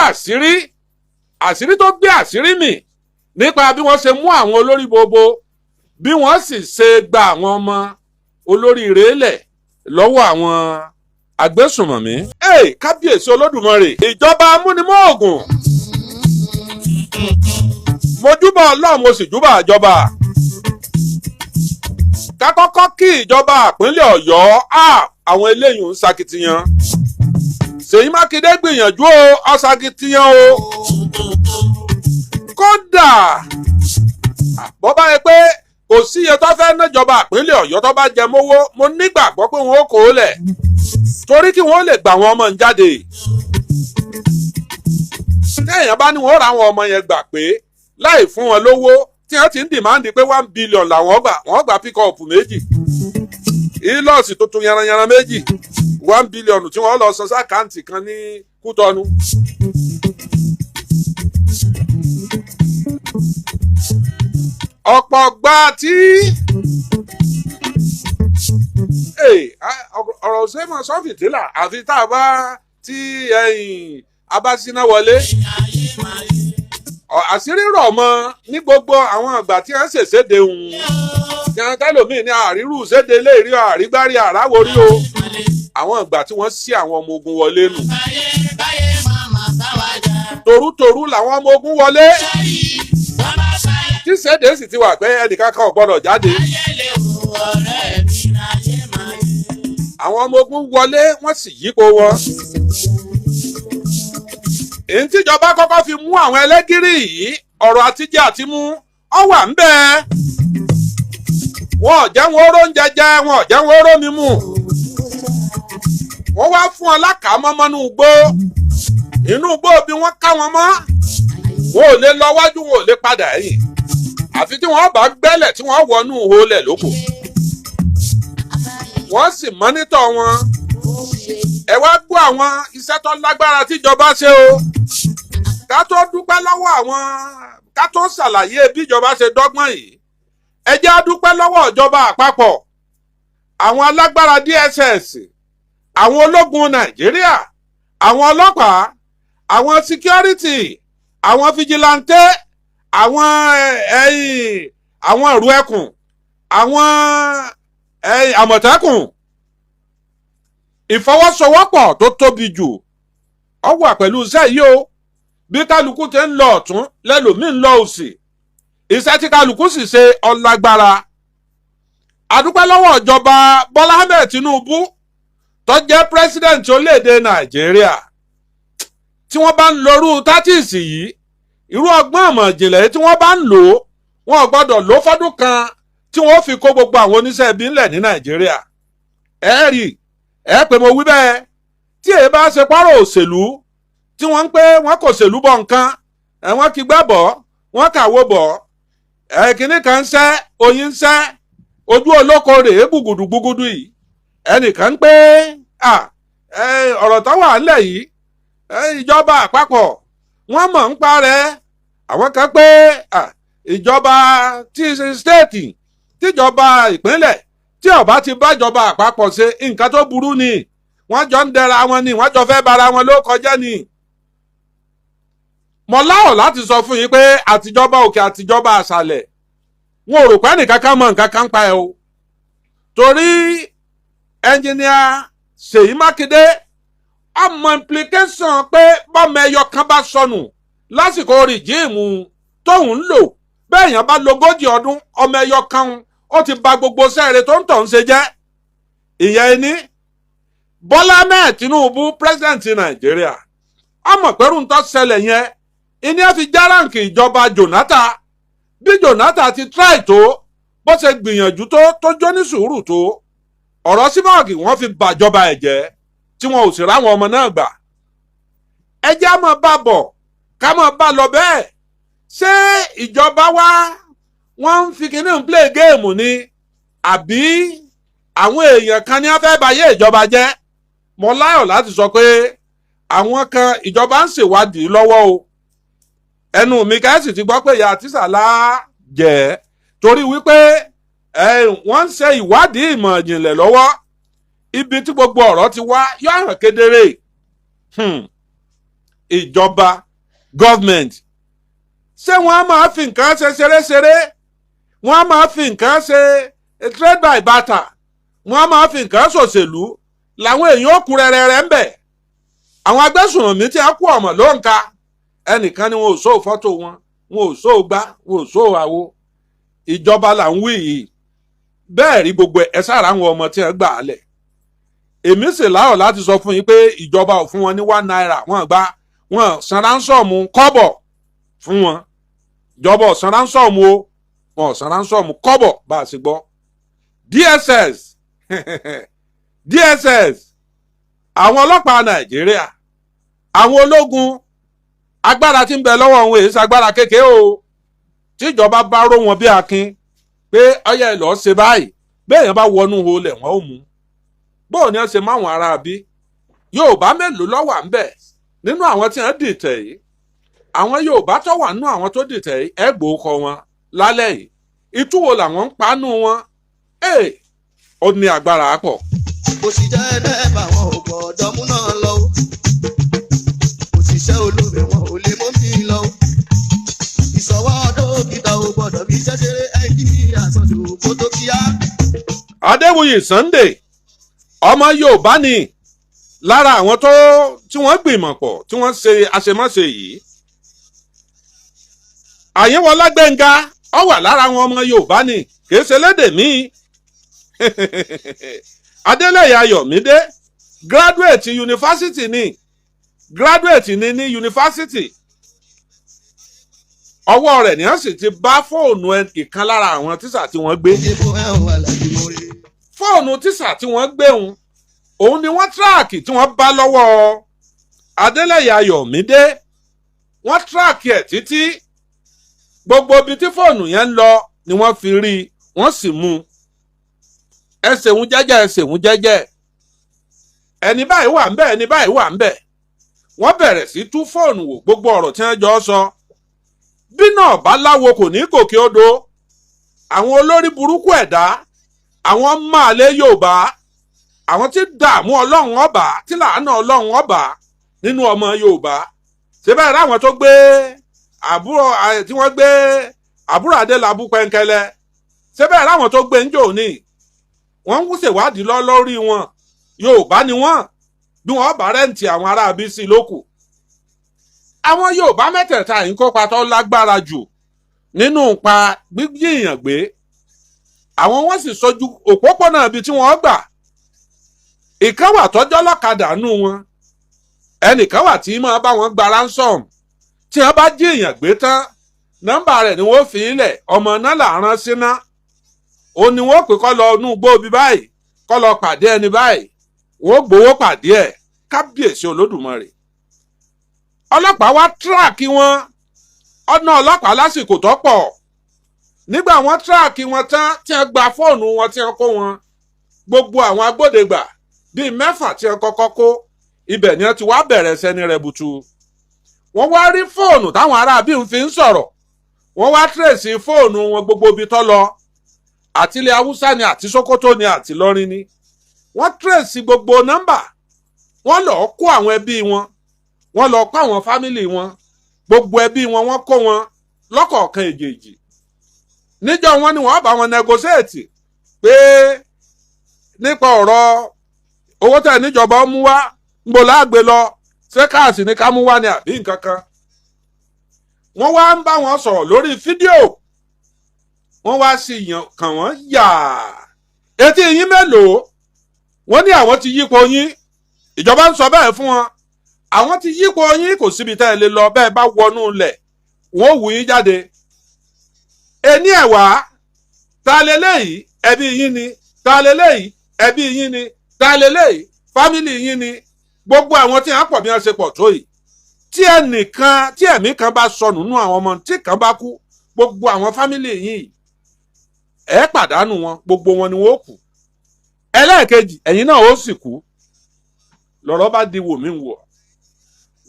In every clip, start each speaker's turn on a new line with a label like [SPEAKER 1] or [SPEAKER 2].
[SPEAKER 1] àṣírí tó gbé àṣírí mì nípa bí wọ́n ṣe mú àwọn olórí gbogbo bí wọ́n sì ṣe gba àwọn ọmọ olórí ìrẹ́lẹ̀ lọ́wọ́ àwọn agbésùnmọ̀mí. Kábíyèsí Olódùmarè, ìjọba amúnimóògùn, mo júbà Ọlọ́run mo sì júbà ìjọba. Ká kọ́kọ́ kí ìjọba ìpínlẹ̀ Ọ̀yọ́, àwọn eléyìí ń ṣakitiyan. Ṣèyí Mákindé gbìyànjú ó ṣakitiyan o. Kódà bó bá yẹ pé kò sí iye tó fẹ́ nájọba ìpínlẹ̀ Ọ̀yọ́ tó bá jẹ mówó, mo nígbàgbọ́ pé wọn ó kó o lẹ̀ torí kí wọ́n lè gbà wọn ọmọ ń jáde. Téèyàn bá ní wọ́n ra àwọn ọmọ yẹn gbà pé láì fún wọn lówó tí wọ́n ti ń dìmáàndì pé 1 billion làwọn gbà, wọ́n gbà píkọ̀ọ̀pù méjì, ìlọ́ọ̀sì tuntun yanranyanran méjì, 1 billion tí wọ́n lọ sọ sákàǹtì kan ní Kútọ́nù. Ọ̀pọ̀ gbà tí ọ̀rọ̀ ṣe máa sọ́fìtìlà àfi tá a bá tí abásíná wọlé. Àṣírí rọ̀ mọ́ ní gbogbo àwọn àgbà tí wọ́n ṣèṣéde òun tí wọ́n tẹ́lòmíì ní àrírù ṣéde léèrí àrígbárí àráwórí o. Àwọn àgbà tí wọ́n sí àwọn ọmọ ogun wọlé nù. Torútorú làwọn ọmọ ogun wọlé. Tí ṣéde sì ti wà pé ẹnìkan kan ò gbọ́dọ̀ jáde. Àwọn ọmọ ogun wọlé wọ́n sì yípo wọn. Èyí tíjọba kọ́kọ́ fi mú àwọn ẹlẹ́gìrì yìí, ọ̀rọ̀ àtijẹ àti mú ọ wà ń bẹ́ẹ̀. Wọn ò jẹ́ wọn oró ń jẹjẹ, wọn ò jẹ́ wọn oró mímú. Wọ́n wá fún wọn lákàámọ́ mọ́nú igbó. Inú igbó bí wọ́n ká wọn mọ́. Wọn ò lè lọ wájú, wọn ò lè padà ẹ̀yìn. Àfi tí wọ́n bá gbẹ́lẹ̀ tí wọ́n wọnú ìhòòlẹ̀ lóko. Wọ́n sì mọ́nítọ̀ wọn. Ẹ wá gbọ́ àwọn iṣẹ́ tó lágbára tíjọba ṣe o. Ká tó dúpẹ́ lọ́wọ́ àwọn, ká tó ṣàlàyé bí ìjọba ṣe dọ́gbọ́n yìí. Ẹ jẹ́ á dúpẹ́ lọ́wọ́ ìjọba àpapọ̀, àwọn alágbára DSS, àwọn ológun Nàìjíríà, àwọn ọlọ́pàá, àwọn security, àwọn fijilantẹ́, àwọn ìrú ẹkùn, àwọn àmọ̀tẹ́kùn. Ìfọwọ́sowọ́pọ̀ tó tóbi jù ọ wà pẹ̀lú iṣẹ́ yìí o. Bí kálukú ti ń lọ ọ̀tún lẹ́lòmíì ń lọ òsì. Iṣẹ́ tí kálukú sì ṣe ọlágbára. Adúpẹ́ lọ́wọ́ ìjọba Bọ́lá Ahmed Tinubu tó jẹ́ president orílẹ̀-èdè Nàìjíríà. Tí wọ́n bá ń lorú tátìsì yìí, irú ọgbọ́n ìmọ̀ ìjìnlẹ̀ tí wọ́n bá ń lò, wọn ò gbọ́dọ̀ lò fọ́dún kan tí wọ́n fi kó gbogbo àwọn oníṣẹ́ ibi ńlẹ̀ ní Nàìjíríà. Pé mo wí bẹ́ẹ̀ tí èyí bá ṣe pọ́rọ̀ òṣèlú tí wọ́n ń pé wọ́n kò ṣèlú bọ̀ nǹkan, wọ́n kì gbẹ́ bọ̀, wọ́n kàwó bọ̀, kìnní kan ń ṣẹ́, oyin ń ṣẹ́, ojú olóko rèé gbùgùdù yìí. Ẹnìkan ń pé ọ̀rọ̀ tó wà ńlẹ̀ yìí ìjọba àpapọ̀ wọ́n mọ̀ ń pa rẹ̀. Àwọn kan pé ìjọba tí stéètì tíjọba ìpínlẹ̀ tí ó bá ti bájọba àpapọ̀ ṣe nǹkan tó burú ni, wọ́n jọ ń dẹra wọn ni, wọ́n jọ fẹ́ bara wọn ló kọjá ni. Mo láwọ̀ láti sọ fún yín pé àtijọba òkè àtijọba àṣàlẹ̀ wọn ò rò pé nìkan kan mọ nǹkan kan pa ẹ o. Torí ẹnjìníà Ṣèyí Mákindé ọmọ implication pé bọ́mọ ẹyọ kan bá sọnù lásìkò rìjíìmù tóun ń lò, bẹ́ẹ̀ yẹn bá lo 40 ọdún, ọmọ ẹyọ kan ó ti ba gbogbo sẹ́ẹ̀rẹ̀ tó ń tọ̀ ń ṣe jẹ́. Ìyẹn ẹni Bọ́lá Ahmed Tinubu president Nàìjíríà ọmọ pẹ̀rù ń tọ́ ṣẹlẹ̀ yẹn ìní ẹ fi járáǹkì ìjọba Jonathan. Bí Jonathan ti try tó, bó ṣe gbìyànjú tó jó ní sùúrù tó, ọ̀rọ̀ símọ́ọ̀gì wọ́n fi bàjọba ẹ̀ jẹ́ tí wọn ò sì ráwọn ọmọ náà gbà. Ẹ jẹ́ á máa bá bọ̀ ká máa bá lọ bẹ́ẹ̀. Ṣé ìjọba wa wọ́n ń fi kíní ń play game ni àbí àwọn èèyàn kan ní wọ́n fẹ́ báyé ìjọba jẹ́? Mo láyọ̀ láti sọ pé àwọn kan ìjọba ń ṣèwádìí lọ́wọ́ o. Ẹnu mi kẹ́sì ti gbọ́ pé ìyá Tísàlá jẹ́ torí wípé wọ́n ń ṣe ìwádìí ìmọ̀ ìjìnlẹ̀ lọ́wọ́. Ibi tí gbogbo ọ̀rọ̀ ti wá yóò hàn kedere. ìjọba government ṣé wọ́n á máa fi nǹkan ṣe ṣeréṣeré wọ́n á máa fi nǹkan ṣe trade by barter wọ́n á máa fi nǹkan ṣòṣèlú làwọn èèyàn ó kú rẹ́rẹ́rẹ́ ń bẹ̀ àwọn agbésùnmọ̀mí tí a kú ọmọ ló ń ka ẹnìkan ni wọn ò sọ fọ́tò wọn ò sọ gbá wọn ò sọ àwo ìjọba là ń wí yìí bẹ́ẹ̀ rí gbogbo ẹ̀ sára àwọn ọmọ tí wọ́n gbà á lẹ̀ èmi sì láyọ̀ láti sọ fún yín pé ìjọba ò fún wọn ní £1 wọn san ránsọ̀mù kọ́bọ̀ fún wọn ìjọba ò san ránsọ̀mù o wọn ò san ránsọ̀mù kọ́bọ̀ bá a sì gbọ́ DSS àwọn ọlọ́pàá Nàìjíríà àwọn ológun agbára tí ń bẹ lọ́wọ́ wọn èyí ṣagbára kékeré o tíjọba bá ró wọn bí akin pé ọyẹ ìlọ ṣe báyìí béèyàn bá wọnú olè wọn ò mú bóò ni wọ́n ṣe máwọn ará bí Yorùbá mélòó ló wà ń bẹ nínú àwọn tí wọ́n dìtẹ̀ yìí àwọn Yorùbá tó wà nínú àwọn tó dìtẹ̀ yìí ẹgbòó kọ wọn lálẹ́ yìí ìtúwò làwọn ń panú wọn ó ní agbára pọ̀.
[SPEAKER 2] kò sì jẹ́ bẹ́ẹ̀ bá wọn ò gbọ́dọ̀ mú náà lọ òṣìṣẹ́ olóore wọn ò lè mú mi lọ ìṣọwọ́ dókítà ò gbọ́dọ̀ bí ṣẹ́ṣeré ẹ̀yìn àsọjù kó tó kíá.
[SPEAKER 1] Adéwuyì Sunday ọmọ Yorùbá ni lára àwọn tí wọ́n gbìmọ̀ pọ̀ tí wọ́n ṣe àṣemáṣe yìí Àyínwọlá Gbẹ́ngà ó wà lára àwọn ọmọ Yorùbá ni kìí ṣe lédè míì Adélẹ́yẹ Ayọ̀mídé graduate yunifásitì ni ní yunifásitì ọwọ́ rẹ̀ ni wọ́n sì ti bá fóònù ìkan lára àwọn tíṣà tí wọ́n gbé fóònù tíṣà tí wọ́n gbé òun ni wọ́n tíráàkì tí wọ́n bá lọ́wọ́ Adélẹ́yẹ Ayọ̀mídé wọ́n tíráàkì ẹ̀ títí gbogbo ibi tí fóònù yẹn ń lọ ni wọ́n fi rí wọ́n sì mú ẹsẹ̀hún jẹ́jẹ́ ẹni báyìí wà ń bẹ̀ ẹni báyìí wà ń bẹ̀ wọ́n bẹ̀rẹ̀ sí tú fóònù wò gbogbo ọ̀rọ̀ tí wọ́n jọ sọ bí náà bá láwo kò ní gòkè odò àwọn olórí burúkú ẹ̀dá àwọn máàlé Yorùbá àwọn tí dààmú Ọlọ́run ọba tí làánà Ọlọ́run ọba nínú ọmọ Yorùbá síbẹ̀ ráwọn tó gbé àbúrò Adélabú Pẹ́ńkẹ́lẹ́ síbẹ̀ ráwọn tó gbé ń jò ní wọ́n ń ṣèwádìí lórí wọn Yorùbá ni wọ́n bí wọ́n bá rẹ́ǹtì àwọn ará abísí lókù àwọn Yorùbá mẹ́tẹ̀ẹ̀ta yìí kópa tó lágbára jù nínú pa gbígbìyàn gbé àwọn wọ́n sì sojú òpópónà ibi tí wọ́n gbà ìkan wà tọ́jọ́ lọ́kadà nù wọn ẹnìkan wà tí máa bá wọn gba ransom tí wọ́n bá jí èèyàn gbé tán nọ́mbà rẹ̀ ni wọ́n fi ilẹ̀ ọmọ náà là rán síná ó ní wọ́n pè kó lọ inú gbóbi báyìí kó lọ pàdé ẹni báyìí wọ́n gbowó pàdé ẹ̀ kábíyèsí Olódùmarè ọlọ́pàá wá tíráàkì wọn ọ̀nà ọlọ́pàá lásìkò tó pọ̀ nígbà wọ́n tíráàkì wọn tán tí wọ́n gba fóònù wọn tí wọ́n kó wọn gbogbo àwọn agbódegbà bíi 6 tí wọ́n kọ́kọ́ kó ibẹ̀ ni wọ́n ti wá bẹ̀rẹ̀ sẹ́ni rẹ̀ butu wọ́n wá rí fóònù táwọn ará bí n fi ń sọ̀rọ̀ wọ́n wá tírèsì fóònù wọn gbogbo ibi tó lọ àti ilẹ̀ Haúsá ni àti Sókótó ni àti Ìlọrin ni wọ́n tírèsì gbogbo nọ́mbà wọ́n lọ kó àwọn ẹbí wọn wọ́n lọ kó àwọn fámìlì wọn gbogbo ẹbí wọn wọ́n kó wọn lọ́kọ̀ọ̀kan èjèèjì níjọ́ wọn ni wọ́n bá wọn negotiate pé nípa ọ̀rọ̀ owó tẹ̀ níjọba mú wá ń bò láàgbé lọ ṣé káàsì ní ká mú wá ní àbí nǹkan kan wọ́n wá ń bá wọn sọ̀rọ̀ lórí fídíò wọ́n wá sí yàn kàn wọ́n yà etí yín mélòó wọ́n ní àwọn ti yípo yín ìjọba ń sọ bẹ́ẹ̀ fún wọn àwọn ti yípo yín kò síbi tẹ́ ẹ lè lọ bẹ́ẹ̀ bá wọnú ilẹ̀ wọ́n wù yín jáde ẹni ẹ̀wà ta leléyìí ẹbí yín ni ta leléyìí ẹbí yín ni ta leléyìí fámìlì yín ni gbogbo àwọn tí wọ́n pọ̀ bí wọ́n ṣe pọ̀ tó yìí tí ẹ̀mí kan bá sọnù nínú àwọn ọmọ tí kan bá kú gbogbo àwọn fámìlì yìí ẹ pàdánù wọn gbogbo wọn ni wọ́n kú ẹlẹ́ẹ̀kejì ẹ̀yin náà ó sì kú lọ́rọ̀ bá di wò mí wò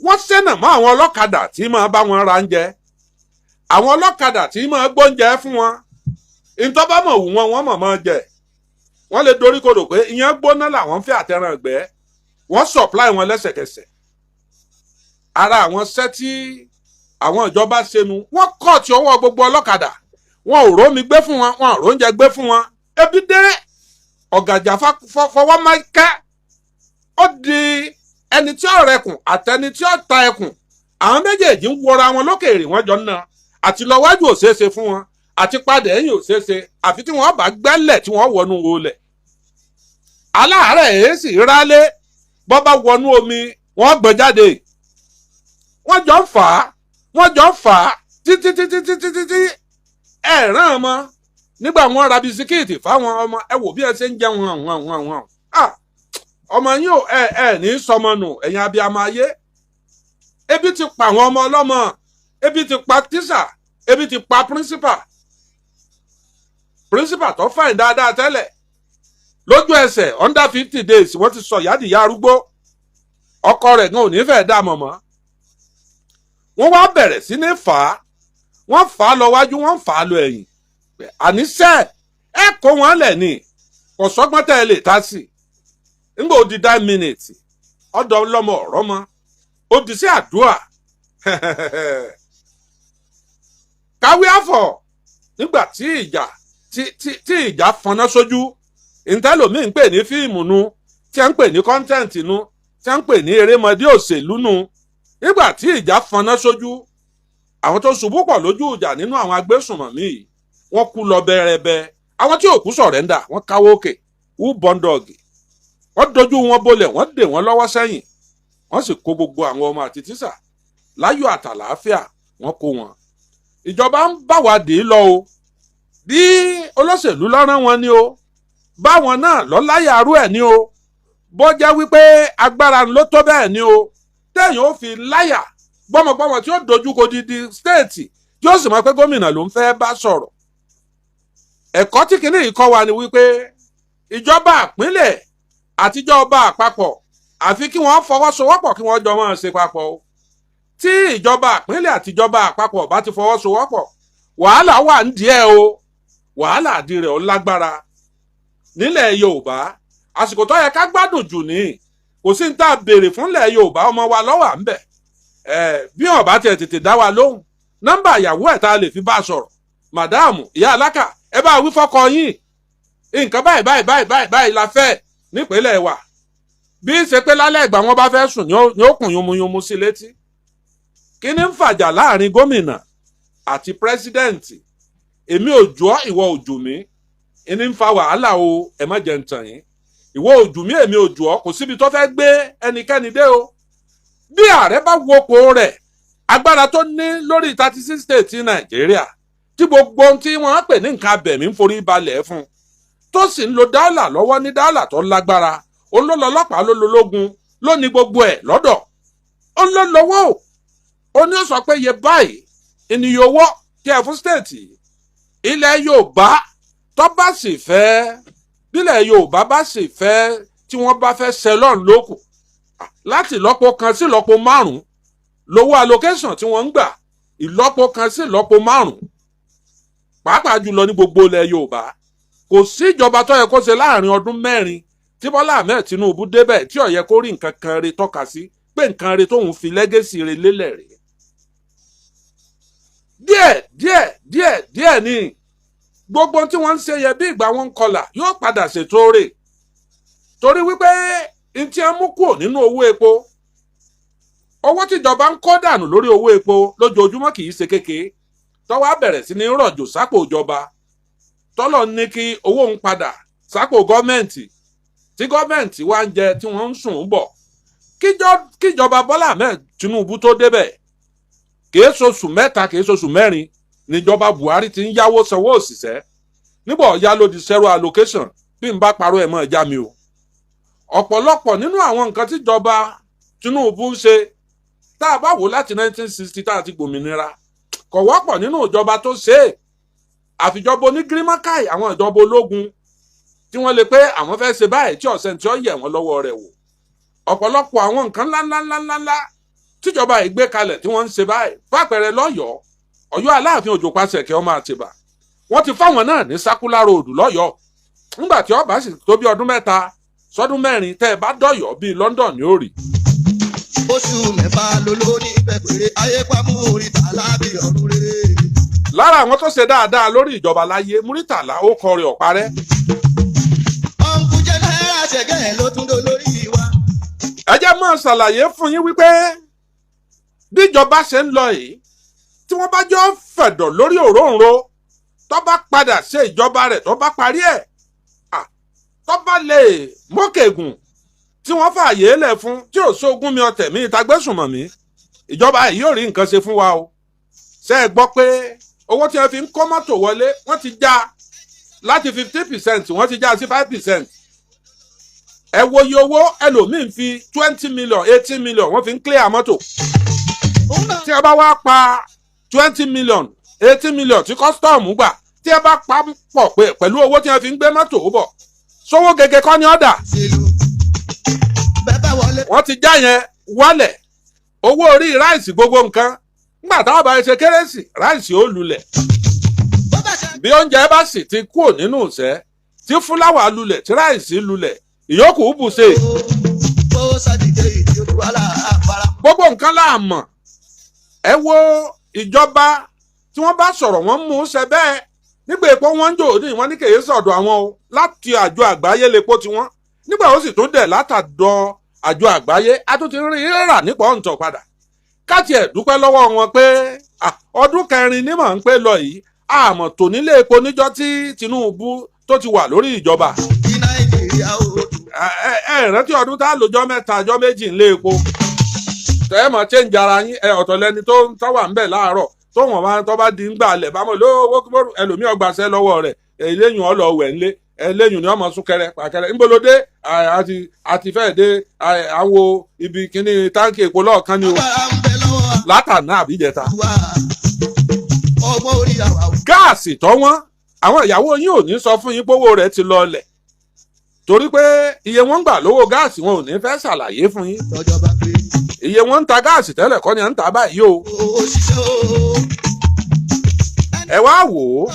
[SPEAKER 1] wọ́n sẹ́nà mọ́ àwọn ọlọ́kadà tí máa bá wọn ra oúnjẹ àwọn ọlọ́kadà tí máa gbóúnjẹ fún wọn ìtọ́ bá mọ̀ wù wọn wọ́n mọ̀ máa jẹ wọ́n lè dorí kodò pé ìyẹn gbóná làwọn fẹ́ àtẹran ẹ̀gbẹ́ wọ́n supply wọn lẹ́sẹ̀kẹsẹ̀ ara àwọn iṣẹ́ tí àwọn ìjọba ṣẹnu wọ́n kọ̀ tí ọwọ́ gbogbo ọlọ́kadà wọn ò rómi gbé fún wọn wọn ò róúnjẹ gbé fún wọn ebi dé ọ̀gàjà fọwọ́ mẹ́kẹ́ ó di ẹni tí ó rẹkùn àtẹni tí ó ta ẹkùn àwọn méjèèjì ń wọra wọn lókèèrè wọn jọ náà àti lọ́wájú ò ṣeéṣe fún wọn àti padà ẹ̀yìn ò ṣeéṣe àfi tí wọ́n bá gbẹ́lẹ̀ tí wọ́n wọnú olẹ̀ aláàárẹ̀ èé sì rálé bọ́ bá wọnú omi wọ́n gbọ́n jáde wọ́n jọ ń fà á títí ẹ̀ràn ọmọ nígbà wọ́n ra bisikíìtì fáwọn ọmọ ẹ wò bí ẹ ṣe ń jẹun hàn ọmọ yín ò ẹ ní sọmọ nù ẹ̀yin abiyamọ ayé ebi ti pa àwọn ọmọ ọlọ́mọ ebi ti pa tíṣà ebi ti pa píríncípà tó fàìn dáadáa tẹ́lẹ̀ lójú ẹsẹ̀ under 50 days wọ́n ti sọ ìyádìyá arúgbó ọkọ rẹ̀ gan ò ní fẹ́ẹ́ dá mọ̀mọ́ wọ́n wá bẹ̀rẹ̀ sí ní fà á wọ́n fà á lọ wájú wọ́n fà á lọ ẹ̀yìn àníṣe ẹ kó wọn lẹ̀ ní kò sọ́gbọ́n tẹ́ ẹ lè ta sí nígbà ó di 9 minutes ọ̀dọ̀ ọlọ́mọ ọ̀rọ̀ mọ́ ó di sí àdúrà káwé àfọ̀ nígbà tí ìjà fọná sójú ìtẹ́lòmíì ń pè ní fíìmù nu tí ń pè ní kọ́ńtẹ́ǹtì nu tí ń pè ní erémọdé òṣèlú nu nígbà tí ìjà fọná sójú àwọn tó ṣubú pọ̀ lójú ìjà nínú àwọn agbésùnmọ̀mí yìí wọ́n kú lọ bẹ́rẹ́bẹ́ àwọn tí ò kú sọ̀rẹ́ńdà wọ́n káwọ́ òkè wú bọ́ńdọ̀gì wọ́n dojú wọn bolẹ̀ wọ́n dè wọ́n lọ́wọ́ sẹ́yìn wọ́n sì kó gbogbo àwọn ọmọ àti tíṣà láyọ̀ àtàlàáfíà wọ́n kó wọn. ìjọba ń bá wa dè é lọ o bí olóṣèlú lọ́rán wọn ni o báwọn náà lọ́láyà arú ẹ̀ ni o bó jẹ́ wípé agbára ló tó bẹ́ẹ̀ ni o téèyàn ó fi láyà gbọ́mọgbọ́mọ tí ó dojú ko didi stéètì tí ó sì mọ̀ pé gómìnà ló ń fẹ́ bá sọ̀rọ̀. ẹ̀kọ́ tí kìíní yìí kọ́ wa ni wípé ìjọba ìpínlẹ̀ àtijọba àpapọ̀ àfi kí wọ́n fọwọ́sowọ́pọ̀ kí wọ́n jọ máa ṣe papọ̀ o. tí ìjọba ìpínlẹ̀ àtijọba àpapọ̀ bá ti fọwọ́sowọ́pọ̀ wàhálà wà ń díẹ̀ o wàhálà àdí rẹ̀ ó lágbára. nílẹ̀ Yorùbá àsìkò tó yẹ ká gbádùn jù ní kò sí ní tá a béèrè fúnlẹ̀ Yorùbá ọmọ wa lọ́wọ́ à ń bẹ̀. bí wọn bá tiẹ̀ tètè dá wa lóhùn nọ́mbà ìyàwó ẹ̀ tá a lè fi bá a sọ̀rọ̀ màdáàmù ìyá alákà ẹ bá wí fọ́kọ yín nǹkan báyìí la fẹ́ nípínlẹ̀ wa bí ṣe pé lálẹ́ ìgbà wọn bá fẹ́ sùn ni ó kùn yomuyomu sí létí. kí ni ń fàjà láàrin gómìnà àti pírẹsidẹ́ǹtì èmi ò jọ́ ìwọ ò jù mí ẹni ń fa wàhálà o ẹ má jẹ́ ń tàn yín ìwọ ò jù mí èmi ò jù ọ́ kò síbi tó fẹ́ gbé ẹnikẹ́ni dé o. bí ààrẹ bá wọ́pọ̀ rẹ̀ agbára tó ní lórí 36 states ní Nàìjíríà tí gbogbo ohun tí wọ́n pè ní nǹkan abẹ̀mí ń forí balẹ̀ fún tó sì ń lo dọ́là lọ́wọ́ ní dọ́là tó lágbára olólọ́lọ́pàá lólógún ló ní gbogbo ẹ̀ lọ́dọ̀ olólọ́wọ́ ó ní ó sọ pé iye báyìí ènìyàn owó kí ẹ fún stéètì ilẹ̀ Yorùbá tó bá sì fẹ́ bílẹ̀ Yorùbá bá sì fẹ́ tí wọ́n bá fẹ́ sẹlọ́n lókù láti ìlọ́po kan sí ìlọ́po márùn-ún lówó allocation tí wọ́n ń gbà ìlọ́po kan sí ìlọ́po márùn-ún pàápàá jùlọ ní gbogbo ilẹ̀ Yorùbá kò sí ìjọba tó yẹ kó ṣe láàrin ọdún 4 tí Bọ́lá Ahmed Tinubu débẹ̀ tí ó yẹ kó rí nǹkan kan rí tọ́ka sí pé nǹkan rí tóun fi lẹ́gẹ́sì rẹ̀ lélẹ̀ rẹ̀. díẹ̀ ni gbogbo tí wọ́n ń ṣe yẹ bí ìgbà wọn ń kọlà yóò padà ṣètò rẹ̀ torí wípé n tí a mú kúrò nínú owó epo owó tíjọba ń kó dànù lórí owó epo lójoojúmọ́ kì í ṣe kékeré tọ́wọ́ á bẹ̀rẹ̀ sí ní rọ̀jò sápò ìjọba tọ́lọ̀ ní kí owó ń padà sápò gọ́ọ̀mẹ̀ntì tí gọ́ọ̀mẹ̀ntì wá ń jẹ tí wọ́n ń sùn bọ̀ kíjọba Bọ́lá Ahmed Tinubu tó débẹ̀ kìí ṣoṣù 3 kìí ṣoṣù 4 níjọba Buhari ti ń yáwó sanwó òṣìṣẹ́ nígbà ọ̀yá ló di zero allocation bí n bá parọ́ ẹ̀ mọ́ ẹja mi o. ọ̀pọ̀lọpọ̀ nínú àwọn nǹkan tíjọba Tinubu ń ṣe tá a bá wò láti 1960 tá a ti gbòmìnira kò wọ́pọ̀ nínú ìjọba tó ṣe é àfìjọba onígírímákàì àwọn ìjọba ológun tí wọ́n lè pé àwọn fẹ́ ṣe báyìí tí ọ̀sẹ̀ tí ó yẹ̀ wọ́n lọ́wọ́ rẹ̀ wò ọ̀pọ̀lọpọ̀ àwọn nǹkan ńláńláńláńlá tíjọba yìí gbé kalẹ̀ tí wọ́n ń ṣe báyìí fàpẹẹrẹ lọ́yọ̀ọ́ Ọ̀yọ́ Aláàfin Òjó Pàṣẹ kí ọmọ Àtìbà wọ́n ti fáwọn náà ní sákúlá ròdù lọ́yọ̀ọ́ nígbà tí ọba sì tó bí ọdún 3 sọ́dún 4 tẹ́ ẹ bá dọ̀yọ̀ bíi London ní òrì.
[SPEAKER 2] oṣù mẹ́fà ló ló ní pẹ̀pẹ̀rẹ̀ ayé pa Múrítàlá bí ọdún rere.
[SPEAKER 1] lára àwọn tó ṣe dáadáa lórí ìjọba láyé Múrítàlá ó kọrin ọ̀parẹ́.
[SPEAKER 2] ọ̀nkú jẹ́ náírà ṣẹ̀gẹ́ ló tún dó lórí wa.
[SPEAKER 1] ẹ jẹ́ mọ́ ṣàlàyé fún yín wípé bíjọba ṣe ń lọ yìí tí wọ́n bá jọ fẹ̀dọ̀ lórí òróǹro tó bá padà ṣe ìjọba rẹ̀ tó bá parí ẹ̀ tó bá lè mókègùn tí wọ́n fààyè lẹ̀ fún tí ò sógun mi ọ̀tẹ̀ mi ìtagbésùnmọ̀mí ìjọba yìí yóò rí nǹkan ṣe fún wa o. ṣé ẹ gbọ́ pé owó tí wọ́n fi ń kó mọ́tò wọlé wọ́n ti já láti 50% wọ́n ti já sí 5%. ẹ wo iye owó ẹlòmíín fi 20 million 18 million wọ́n fi ń clear mọ́tò. tí ẹ bá wá pa 20 million 18 million tí kọ́sítọ́ọ̀mù gbà tí ẹ bá pa pọ̀ pẹ̀lú owó tí wọ́n fi ń gbé mọ́tò bọ̀ sówó gẹ́gẹ́ kọ́ ní ọ̀dà. wọ́n ti já yẹn wálẹ̀ owó orí ráìsì gbogbo nǹkan nígbà táwọn bá ṣe kérésì ráìsì ó lulẹ̀. bí oúnjẹ bá sì ti kúrò nínú ìṣẹ́ tí fúláwà lulẹ̀ tí ráìsì lulẹ̀ ìyókù bùṣe. gbogbo nǹkan la mọ̀ ẹ wo ìjọba tí wọ́n bá sọ̀rọ̀ wọ́n mú ṣe bẹ́ẹ̀ nígbà èpo wọn ń jò ní ìwọ́n ní kèé sọ̀dọ̀ àwọn o láti àjọ àgbáyé lepo tiwọn nígbà ó sì tún dẹ̀ látàdọ̀ àjọ àgbáyé a tún ti rí rírà nípa ọ̀ǹtọ̀ padà káàtì ẹ̀ dúpẹ́ lọ́wọ́ wọn pé ọdún kẹrin ní mọ̀ ń pé lọ yìí àmọ́ tò nílé epo níjọ́ tí Tinubu tó ti wà lórí ìjọba. ẹ rántí ọdún tá a lòjọ́ mẹ́ta ọjọ́ méjì ńlé epo tẹ́ẹ̀mọ̀ change ara yín ọ̀tọ̀ lẹni tó wà ń bẹ̀ láàárọ̀ tó wọ́n máa tó bá di ń gbà lẹ̀ bámọ̀ lówó ẹlòmíì ọgbàṣẹ́ lọ́wọ́ rẹ̀ eléyìn ọlọ́wẹ̀ ńlé eléyìn ni ọmọ súnkẹrẹ pàkẹrẹ ńgbọ́lódé àti fẹ́ẹ̀ dé àwo ibi kíní táǹkì èpo lọ́ọ̀kan ni o látàná àbíjẹta. gáàsì tọ́ wọ́n àwọn ìyàwó yín ò ní sọ fún yín pówó rẹ̀ ti lọlẹ̀ torí pé iye wọn ń gbà lówó gáàsì wọn ò ní fẹ́ ṣàlàyé fún yín iye wọn ń ta gáàsì tẹ́lẹ̀ kọ́ ni à ń ta báyìí o. ẹ wá wò ó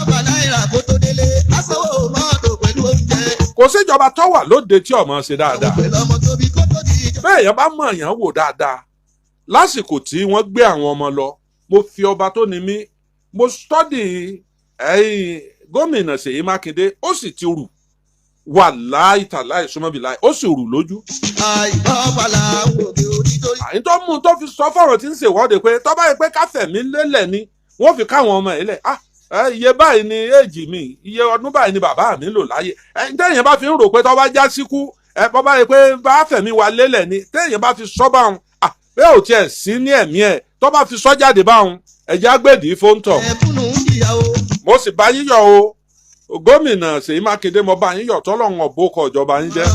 [SPEAKER 1] kò síjọba tó wà lóde tí ọmọ ṣe dáadáa bẹ́ẹ̀ yẹn bá mọ̀ èèyàn wò dáadáa lásìkò tí wọ́n gbé àwọn ọmọ lọ mo fi ọba tó ní mí mo stọ́dì gómìnà Ṣèyí Mákindé ó sì ti rù wàláì tàláì súnmọ́bìláì ó sì rù lójú. àyín tó mú un tó fi sọ fọ̀rọ̀ tí ń ṣèwọ́de pé tọ́ba yìí pé káfẹ̀mí lélẹ̀ ni wọ́n fi káwọn ọmọ yìí lẹ̀ iye báyìí ni èjì mi iye ọdún báyìí ni bàbá mi lò láyé téèyàn bá fi ń rò pé tọ́ba já síkú bọ́ba yìí pé bá fẹ̀mí wa lélẹ̀ ni téèyàn bá fi sọ́ báwọn bẹ́ẹ̀ ò tiẹ̀ sí ní ẹ̀mí ẹ̀ tọ́ba fi sọ́ jáde báwọn ẹ̀jẹ̀ àgbèdì fóńtọ̀ mo sì bá yíyọ o gómìnà Ṣèyí Mákindé mo bá yín yọ̀ tọ́lọ́run ọ̀bọ̀kọ̀ ìjọba yín jẹ́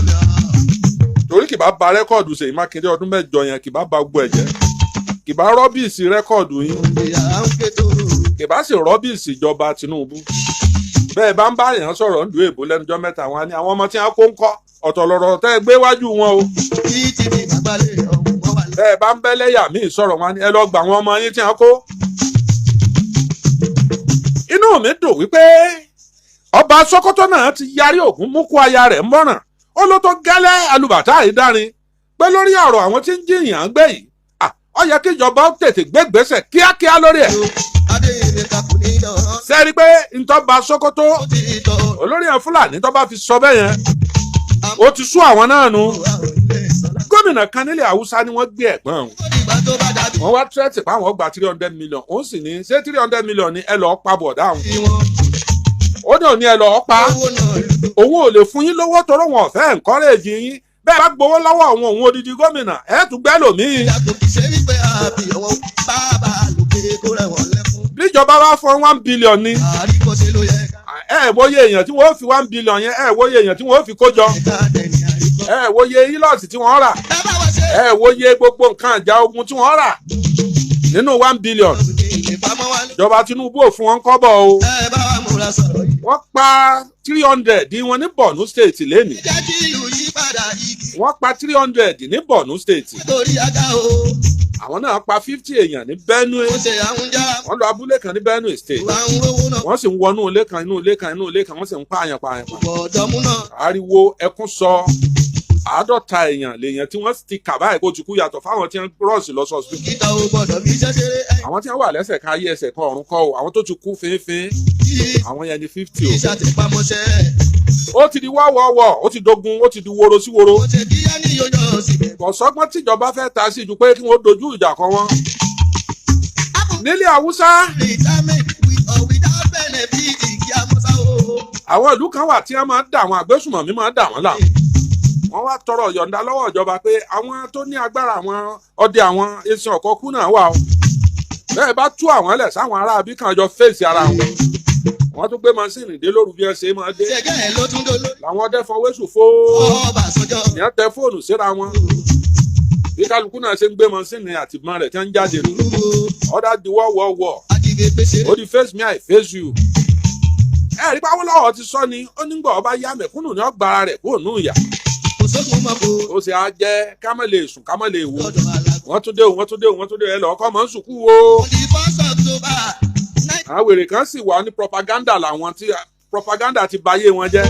[SPEAKER 1] torí kì bá ba rẹ́kọ̀dù Ṣèyí Mákindé ọdún mẹ́jọ yẹn kì bá ba gbogbo ẹ̀ jẹ́ kì bá rọ́bìsì rẹ́kọ̀dù yín kì bá sì rọ́bìsì ìjọba Tinubu bẹ́ẹ̀ bá ń bá èèyàn sọ̀rọ̀ ń du èbó lẹ́nujọ́ mẹ́ta wọn ni àwọn ọmọ tí wọ́n kó ń kọ́ ọ̀tọ̀ lọ̀rọ̀ tẹ́ gbé wájú wọn o bẹ́ẹ̀ bá ń bẹ́lẹ́yà míì sọ̀rọ̀ wọn ni ẹ lọ gbà wọn ọmọ yín tí wọ́n kó. inú mi dùn wípé ọba Sókótó náà ti yarí ògún mú kó aya rẹ̀ mọ́ràn ó ló tó gẹ́lẹ́ alùbàtà àìdárin pé lórí ọ̀rọ̀ àwọn tí ń jiyàn gbé yìí ó yẹ kí ìjọba tètè gbégbèsè kíákíá lórí ẹ̀. sẹ́rí pé ntọ́ba Sókótó olórí ẹ̀ Fúlàní tó bá fi sọ bẹ́ẹ̀ yẹn ó ti sú àwọn náà nu. gómìnà kan nílẹ̀ Haúsá ni wọ́n gbé ẹ̀gbọ́n wọn wá tírẹ́tì pa àwọn gba 300 million òun sì ní ṣé 300 million ni ẹ lọ́ọ́ pa bọ̀dá òun ó ní òní ẹ lọ́ọ́ pa òun ò lè fún yín lówó toró wọn ọ̀fẹ́ encourage yín bẹ́ẹ̀ bá gbowó lọ́wọ́ òun odidi gómìnà ẹ̀ tún gbẹ́ lòmíì. bíjọba bá fún 1 billion ni ẹ wòye èèyàn tí wọ́n fi 1 billion yẹn ẹ wòye èèyàn tí wọ́n fi kó jọ ẹ wòye ílọ́ọ̀sì tí wọ́n rà ẹ wòye gbogbo nǹkan ìjà ogun tí wọ́n rà nínú 1 billion ìjọba Tinubu ò fún wọn kọ́bọ̀ o wọ́n pa 300 di wọn ní Borno State lẹ́nìí wọ́n pa 300 ní Borno State àwọn náà pa 50 èèyàn ní Benue wọ́n lọ abúlé kan ní Benue State wọ́n sì ń wọnú ilé kan inú ilé kan inú ilé kan wọ́n sì ń pààyàn. ariwo ẹkún sọ 50 èèyàn lèèyàn tí wọ́n ti kà báyìí kó ti kú yàtọ̀ fáwọn tí wọ́n rọ́ọ̀sì lọ sọ́ọ̀sì.
[SPEAKER 2] dókítà ò gbọ́dọ̀ fi iṣẹ́ ṣeré.
[SPEAKER 1] àwọn tí wọ́n wà lẹ́sẹ̀ kan ayé ẹsẹ̀ kan ọ̀run kọ́ o àwọn tó ti kú fínfín àwọn yẹn ni 50 o.
[SPEAKER 2] iṣẹ́ àtìpamọ́ṣẹ́.
[SPEAKER 1] ó ti di wọ́wọ́wọ́ ó ti dogun ó ti di woro sí woro.
[SPEAKER 2] ó ṣe kíyá ní yọjọ́ síbẹ̀.
[SPEAKER 1] kò sọ́gbọ́n tíjọba fẹ́ ta sí ju pé kí wọ́n dojú ìjà kọ wọ́n. nílẹ̀ Haúsá
[SPEAKER 2] retirement with or without benefit kí a mọ́ sá o.
[SPEAKER 1] àwọn ìlú kan wà tí wọ́n máa ń dà àwọn àgbésùmọ̀mí máa ń dà wọ́n láàmú. wọ́n wá tọrọ yọ̀ǹda lọ́wọ́ ìjọba pé àwọn tó ní agbára àwọn ọdẹ àwọn esin ọ̀kọ́kú náà wà o. bẹ́ẹ̀ bá tú àwọn ẹlẹ̀ sáwọn ará abí kan jọ fèsì ara wọn. wọ́n tún gbé mọ́sìnì dé lóru bí ẹ ṣe máa dé.
[SPEAKER 2] ṣẹ̀gẹ́ ẹ̀ ló tún dolo.
[SPEAKER 1] làwọn ọdẹ fọwọ́sù fó.
[SPEAKER 2] ọba àsọjọ́.
[SPEAKER 1] ìyẹn tẹ fóònù síra wọn. bí kálukú náà ṣe ń gbé mọ́sìnì àtìmọ́ rẹ̀ tí wọ́n ń jáde nù. ọ̀dà di wọ́wọ́wọ́.
[SPEAKER 2] àdìgbè pèsè.
[SPEAKER 1] ó di face me I face you. ẹ rí pàwọ́ lọ́wọ́ ti sọ ni ó nígbà ọba yá mẹ̀kúnnù ní ọgbàrá rẹ̀ kó nù ìyà.
[SPEAKER 2] kò sókun mọ́ kó.
[SPEAKER 1] ó sì á jẹ́ ká má lè sùn ká má lè wò.
[SPEAKER 2] lọ́dọ̀ alágbó.
[SPEAKER 1] wọ́n tún dé ẹ lọ́ọ́ kọ́ mọ́ ń sùkú o.
[SPEAKER 2] on the 1st October.
[SPEAKER 1] àwọn wèrè kan sì wà ní propaganda làwọn tí propaganda ti ba ayé wọn jẹ́.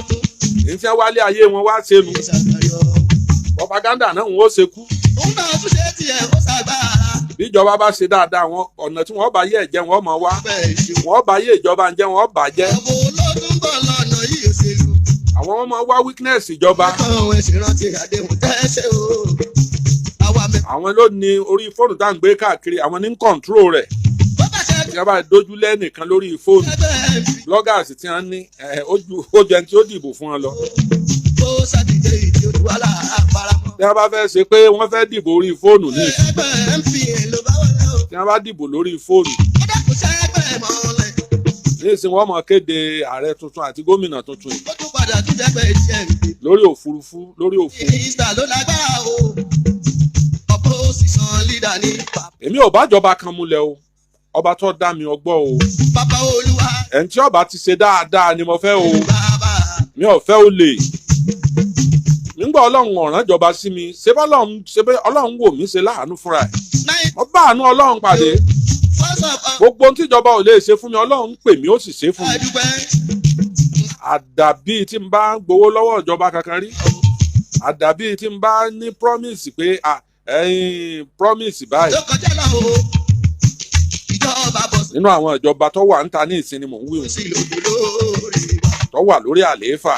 [SPEAKER 1] èyí tí wọ́n wálé ayé wọn wá sẹ́nu. propaganda náà wọ́n ó ṣe kú.
[SPEAKER 2] òun náà tún ṣe tiẹ̀ ó ṣàgbára.
[SPEAKER 1] bí ìjọba bá ṣe dáadáa wọn ọ̀nà tí wọ́n bá yé ẹ̀jẹ̀ wọn mọ̀ wá.
[SPEAKER 2] bẹ́ẹ̀ ṣe
[SPEAKER 1] wọ́n bá yé ìjọba ń jẹ́ wọn bàjẹ́.
[SPEAKER 2] ọ̀bọ̀ olódún bọ̀ lọ́nà yìí òṣèlú.
[SPEAKER 1] àwọn ọmọ wá weakness ìjọba.
[SPEAKER 2] àwọn ẹ̀sìn rántí àdéhùn tẹ́ṣẹ̀ o. àwa mẹ́.
[SPEAKER 1] àwọn ló ní orí fóònù tá à ń gbé káàkiri àwọn ní control rẹ̀.
[SPEAKER 2] bó bá ṣe
[SPEAKER 1] tí wọ́n bá dojú lẹ́nìkan lórí fóònù
[SPEAKER 2] ẹgbẹ́ mi.
[SPEAKER 1] bloggers tí wọ́n ní ó jẹun tí ó dìbò fún wọn lọ.
[SPEAKER 2] tó ṣàdìjẹ́ ìdí ojú wa láàbáramọ́.
[SPEAKER 1] tí wọ́n bá fẹ́ ṣe pé wọ́n fẹ́ dìbò orí fóònù ní
[SPEAKER 2] ẹgbẹ́ MPN ló bá wọlé o.
[SPEAKER 1] tí wọ́n bá dìbò lórí fóònù
[SPEAKER 2] ó dẹ́kun ṣe ẹgbẹ́ mọ́lẹ̀.
[SPEAKER 1] ní ìsìn wọ́n máa kéde ààrẹ tuntun àti gómìnà tuntun yìí
[SPEAKER 2] ó tún padà tún jẹ́gbẹ́ GMP.
[SPEAKER 1] lórí òfurufú lórí òfu.
[SPEAKER 2] Insta ló lágbára o. opposition leader ní
[SPEAKER 1] èmi ò bá jọba kan múlẹ̀ o ọba tó dá mi ọgbọ́ o
[SPEAKER 2] bàbá olúwa.
[SPEAKER 1] ẹni tí ọba ti ṣe dáadáa ni mo fẹ́ o
[SPEAKER 2] bàbá.
[SPEAKER 1] mi ò fẹ́ o lè. nígbà ọlọ́run ọ̀ràn jọba sí mi ṣé ọlọ́run wò mí ṣe láàánú fúnra ẹ̀ mo bá àánú ọlọ́run pàdé gbogbo ohun tíjọba ò lè ṣe fún mi ọlọ́run pè mí ó sì ṣe fún mi. àdàbí tí n bá gbowó lọ́wọ́ ìjọba kankan rí àdàbí tí n bá ní promise pé promise báyìí
[SPEAKER 2] ló kọjá lọ o. ìjọba bọ̀ sí.
[SPEAKER 1] nínú àwọn ìjọba tó wà níta ní ìsinmi mò ń wí
[SPEAKER 2] sí lòdì lórí wa.
[SPEAKER 1] tó wà lórí àlééfà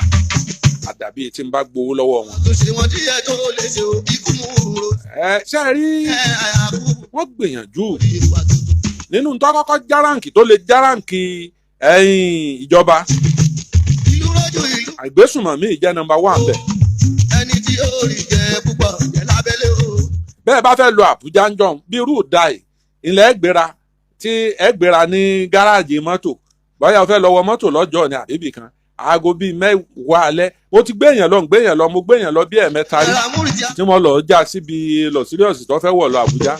[SPEAKER 1] àdàbí tí n bá gbowó lọ́wọ́ wọn.
[SPEAKER 2] tó ṣe wọn díẹ̀ tó lè ṣe o ikú mú ro.
[SPEAKER 1] ṣe rí
[SPEAKER 2] àyàkú
[SPEAKER 1] wọ́n gbìyànjú
[SPEAKER 2] ìwà tuntun.
[SPEAKER 1] nínú tó kọ́kọ́ járáǹkì tó lè járáǹkì ìjọba
[SPEAKER 2] ìlú rọ́jò ìlú.
[SPEAKER 1] àìgbésùnmọ̀mí jẹ́ number 1 bẹ̀.
[SPEAKER 2] ẹni tí ó rí jẹ púpọ̀ jẹ lábẹ́lé o.
[SPEAKER 1] bẹ́ẹ̀ bá fẹ́ lọ Àbújá ń jọun bí irú ìdáì ilẹ̀ ẹgbẹ́ra tí ẹgbẹ́ra ní gáràjì mọ́tò bóyá o fẹ́ lọ wọ mọ́tò lọ́jọ́ ní àbíbì kan aago bíi 10 alẹ́ mo ti gbéyàn lọ mo gbéyàn lọ bí ẹ̀mẹ́ta rí tí mo lọ já síbi lọ síríọ̀sì tó fẹ́ wọ̀ lọ Àbújá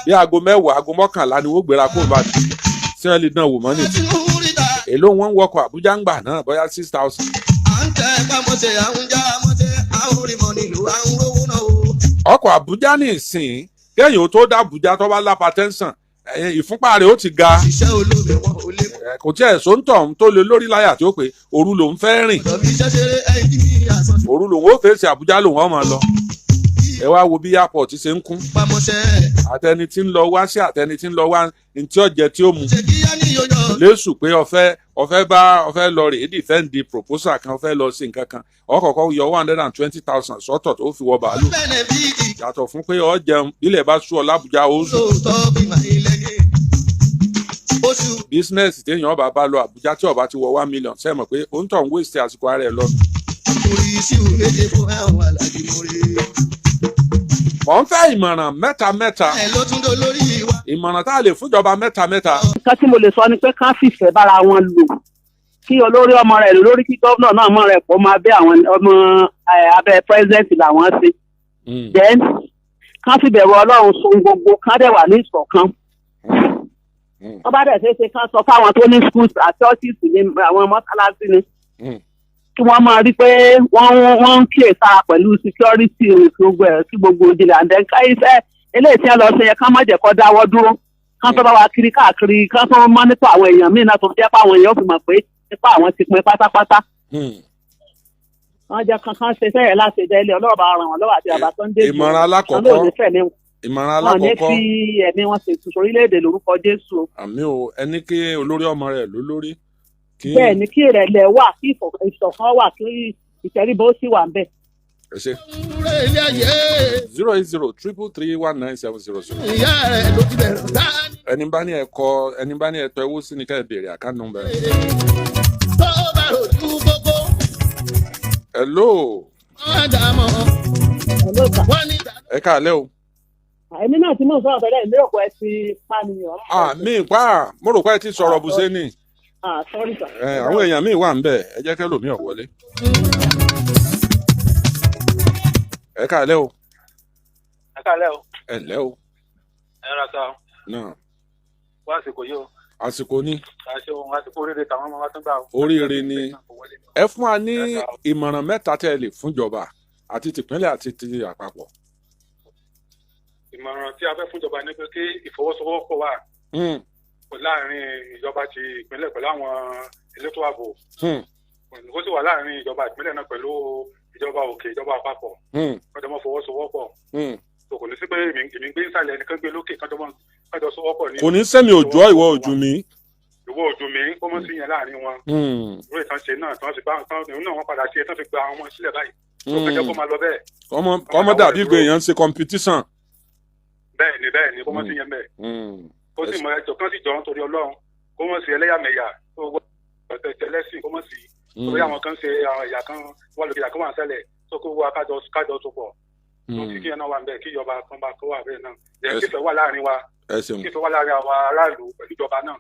[SPEAKER 1] bí aago 10 aago 11 ni wọ́n gbéra kó bá ti tí wọ́n lè dán wò mọ́ nìyí. èló wọn ń wọkọ̀ Àbújá ń gbà náà bóyá 6,000.
[SPEAKER 2] à ń tẹ pamọ́sẹ̀ à ń já mọ́sẹ̀ à ń rí mọ́ nílùú à ń rówó náà o.
[SPEAKER 1] ọkọ̀ Àbújá ní ìsìn kéèyàn ó tó dá Àbújá tó bá lápá tẹ́ńsàn ìfúnpá rẹ̀ ó ti ga
[SPEAKER 2] iṣẹ́ olómi wọn ò lè mọ̀.
[SPEAKER 1] kò tiẹ̀ sóńtọ̀ tó lé lórí láyà tí ó pé òru lòún fẹ́ rìn
[SPEAKER 2] ọ̀dọ̀ mi iṣẹ́ ṣeré ẹnjìníà sọ.
[SPEAKER 1] òru lòún ó fèsì Àbújá lòún ọmọ lọ ẹ wá wo bí airport ṣe ń kún
[SPEAKER 2] pamọ́sẹ̀.
[SPEAKER 1] àtẹni tí ń lọ wá sí àtẹni tí ń lọ wá ní tí ọ̀jẹ̀ tí ó mu
[SPEAKER 2] ṣe kíyá ní yọjọ́.
[SPEAKER 1] lẹ́sù pé ọ̀fẹ́ lọ rèé dìfẹ́ǹdì proposal kan ọ̀fẹ́ lọ sí nǹkan kan ọkọ̀ọ̀kọ́ yọ 120,000 sọ́tọ̀ tó fi wọ bàálù
[SPEAKER 2] bẹ́nẹ̀fìtì
[SPEAKER 1] yàtọ̀ fún pé ọ jẹun ilẹ̀ bá sú ọ l'Àbújá ó sùn
[SPEAKER 2] lóòótọ́ bí màá ilẹ̀ ní. oṣù
[SPEAKER 1] bísínẹ́sì téèyàn ọba bá lọ Àbújá tí ọba ti wọ 1 million sẹ́mọ̀ pé ó ń tọ̀ ń wéṣẹ̀ àsìkò ara ẹ̀ lọ.
[SPEAKER 2] orí ìṣirò méje fún àwọn aláàjì mọ́re.
[SPEAKER 1] mọ̀ ń fẹ́ ìmọ̀ràn mẹ́ta
[SPEAKER 2] ẹ ló tún dó lórí wa.
[SPEAKER 1] ìmọ̀ràn tá a lè fúnjọba mẹ́ta.
[SPEAKER 3] nǹkan tí mo lè sọ ni pé ká fìfẹ́ bára wọn lò kí olórí ọmọ rẹ̀ lórí kí gómìnà náà mọ̀ rẹ̀ pọ̀ máa bẹ́ àwọn ọmọ abẹ́ president làwọn ṣe. then ká fi bẹ̀rù Ọlọ́run sun gbogbo ká dẹ̀ wà ní ìṣọ̀kan. wọ́n bá dẹ̀ ṣeéṣe ká sọ fáwọn tó ní schools àti ọ́fíìsì ní àwọn mọ́sálásí ni kí wọ́n máa rí pé wọ́n ń kíyè sára pẹ̀lú security kí gbogbo ìjìnlẹ̀ and then ká iṣẹ́ eléyìí tí wọ́n lọ ṣe yẹ ká má jẹ́ kó dáwọ́ dúró ká tó bá wa kiri káàkiri ká tó mọ́nítọ̀ àwọn èèyàn míì náà tó jẹ́ pé àwọn èèyàn fi mọ̀ pé nípa àwọn ti pin pátápátá. wọ́n jẹ́ kankan ṣe fẹ́rẹ̀ láti délé ọlọ́ọ̀bá ràn wọ́n lọ́wọ́ àti bàbá tó ń dé
[SPEAKER 1] ìmọ̀ràn alákọ̀ọ́kọ́
[SPEAKER 3] wọn ló ní fẹ̀mí
[SPEAKER 1] ìmọ̀ràn
[SPEAKER 3] wọn ní
[SPEAKER 1] alákọ̀ọ́kọ́
[SPEAKER 3] fi ẹ̀mí wọn ṣètò sórílẹ̀-èdè lórúkọ Jésù.
[SPEAKER 1] àmì o ẹni kí olórí ọmọ rẹ̀ ló lórí.
[SPEAKER 3] bẹ́ẹ̀ ni kí ìrẹ̀lẹ̀ wà kí ìṣọ̀kan wà kí ìtẹríba ó sì wà ń bẹ̀.
[SPEAKER 1] ẹ ṣe
[SPEAKER 2] Rẹ̀ ilé ayé.
[SPEAKER 1] 08033197000.
[SPEAKER 2] Ìyá rẹ̀ ló ti bẹ̀rẹ̀ láàánú.
[SPEAKER 1] ẹni bá ní ẹ̀tọ́ owó sí ni ká ẹ béèrè àkáǹtì nọ́mbà ẹ̀.
[SPEAKER 2] Tó bá rojú gbogbo,
[SPEAKER 1] hello
[SPEAKER 2] wọ́n á dà mọ́. Wọ́n ní
[SPEAKER 1] ẹ káàlẹ́ o.
[SPEAKER 3] èmi náà tí mò ń sọ̀rọ̀ tẹ́lẹ̀ ìlú òkú ẹ ti pànìyàn.
[SPEAKER 1] mi pa mo rò pé ẹ ti sọ̀rọ̀ bùsẹ́ ni.
[SPEAKER 3] Sorry sir.
[SPEAKER 1] àwọn èèyàn míì wà ń bẹ̀ ẹ jẹ́ kẹ́ lòmíì wọlé. ẹ káàlẹ́ o.
[SPEAKER 4] ẹ káàlẹ́ o.
[SPEAKER 1] ẹ ǹlẹ́ o.
[SPEAKER 4] ẹ rà sá o.
[SPEAKER 1] náà
[SPEAKER 4] wá àsìkò yìí o.
[SPEAKER 1] àsìkò ní
[SPEAKER 4] àṣẹ ohun àsìkò oríire tàwọn ọmọ wa tún gbà o.
[SPEAKER 1] oríire ni ẹ fún wa ní ìmọ̀ràn mẹ́ta tẹ́ ẹ lè fúnjọba àti tìpínlẹ̀ àti ti àpapọ̀.
[SPEAKER 4] ìmọ̀ràn tí a fẹ́ fúnjọba ni pé kí ìfọwọ́sowọ́pọ̀ wà láàrin ìjọba ti ìpínlẹ̀ pẹ̀lú àwọn elétò ààbò kó sì wà láàrin ìjọba ìpínlẹ̀ náà pẹ̀lú ìjọba òkè ìjọba àpapọ̀ kọ́jọ́ mọ́ fọwọ́sowọ́pọ̀ kò ní sí pé èmi gbé ìsàlẹ̀ ẹnìkan gbé lókè kọ́jọ́ sowọ́pọ̀ ní.
[SPEAKER 1] kò ní sẹ́mi òjò ìwọ ojú mi.
[SPEAKER 4] ìwọ ojú mi kó mọ́ sí yẹn láàrin wọn. lórí ìtàn ṣe náà tí wọ́n ti bá ìhun náà wọ́n padà ṣe tán fi gba àwọn ọmọ sílẹ̀ báyìí. tó kẹjọ kó máa lọ bẹ́ẹ̀.
[SPEAKER 1] ọmọ dàbí gbé èèyàn ń ṣe competition.
[SPEAKER 4] bẹ́ẹ̀ ni kó mọ́ sí yẹn bẹ́ẹ̀. kó sì mọ ẹjọ́ kan sì jọ nítorí Ọlọ́run kó mọ̀ sí ẹlẹ́yàmẹ̀yà tó wọ́ tẹ̀lẹ́sìn kó mọ̀ sí. torí àwọn kan ṣe àwọn ẹ̀yà kan wọ́n lókè àkọ́wà sẹ́lẹ̀ tó kó wá kájọ tó pọ̀. kí yẹn náà wà bẹ́ẹ̀ kí ìjọba kan bá kó wà bẹ́ẹ̀ náà. jẹ́ kí ìfẹ́ wà láàrin wa kí ìfẹ́ wà láàrin àwọn aráàlú pẹ̀lú ìjọba náà.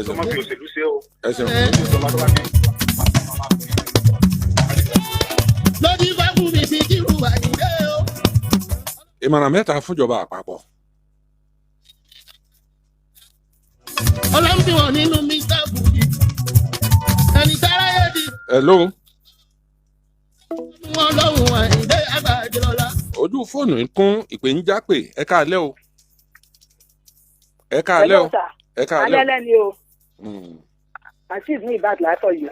[SPEAKER 4] tó mọ̀ fi òṣèlú ṣe o.
[SPEAKER 2] lójú bá fún mi sí kí irú àyíké o.
[SPEAKER 1] ìmọ̀ràn mẹ́ta fúnjọba àpapọ̀.
[SPEAKER 2] Ọlọ́mùdíwọ̀n nínú Mr. Bùkì. Ẹni tára yé di.
[SPEAKER 1] hello.
[SPEAKER 2] Wọ́n lọ́hùn àìdé àgbàjọ́lá.
[SPEAKER 1] ojú fóònù ń kún ìpè ń jápè ẹ káàlẹ́ o. ẹ káàlẹ́ o. ẹ káàlẹ́ o.
[SPEAKER 3] alẹ́ ni o. azeez ní ìbàdàn látọ̀ yìí.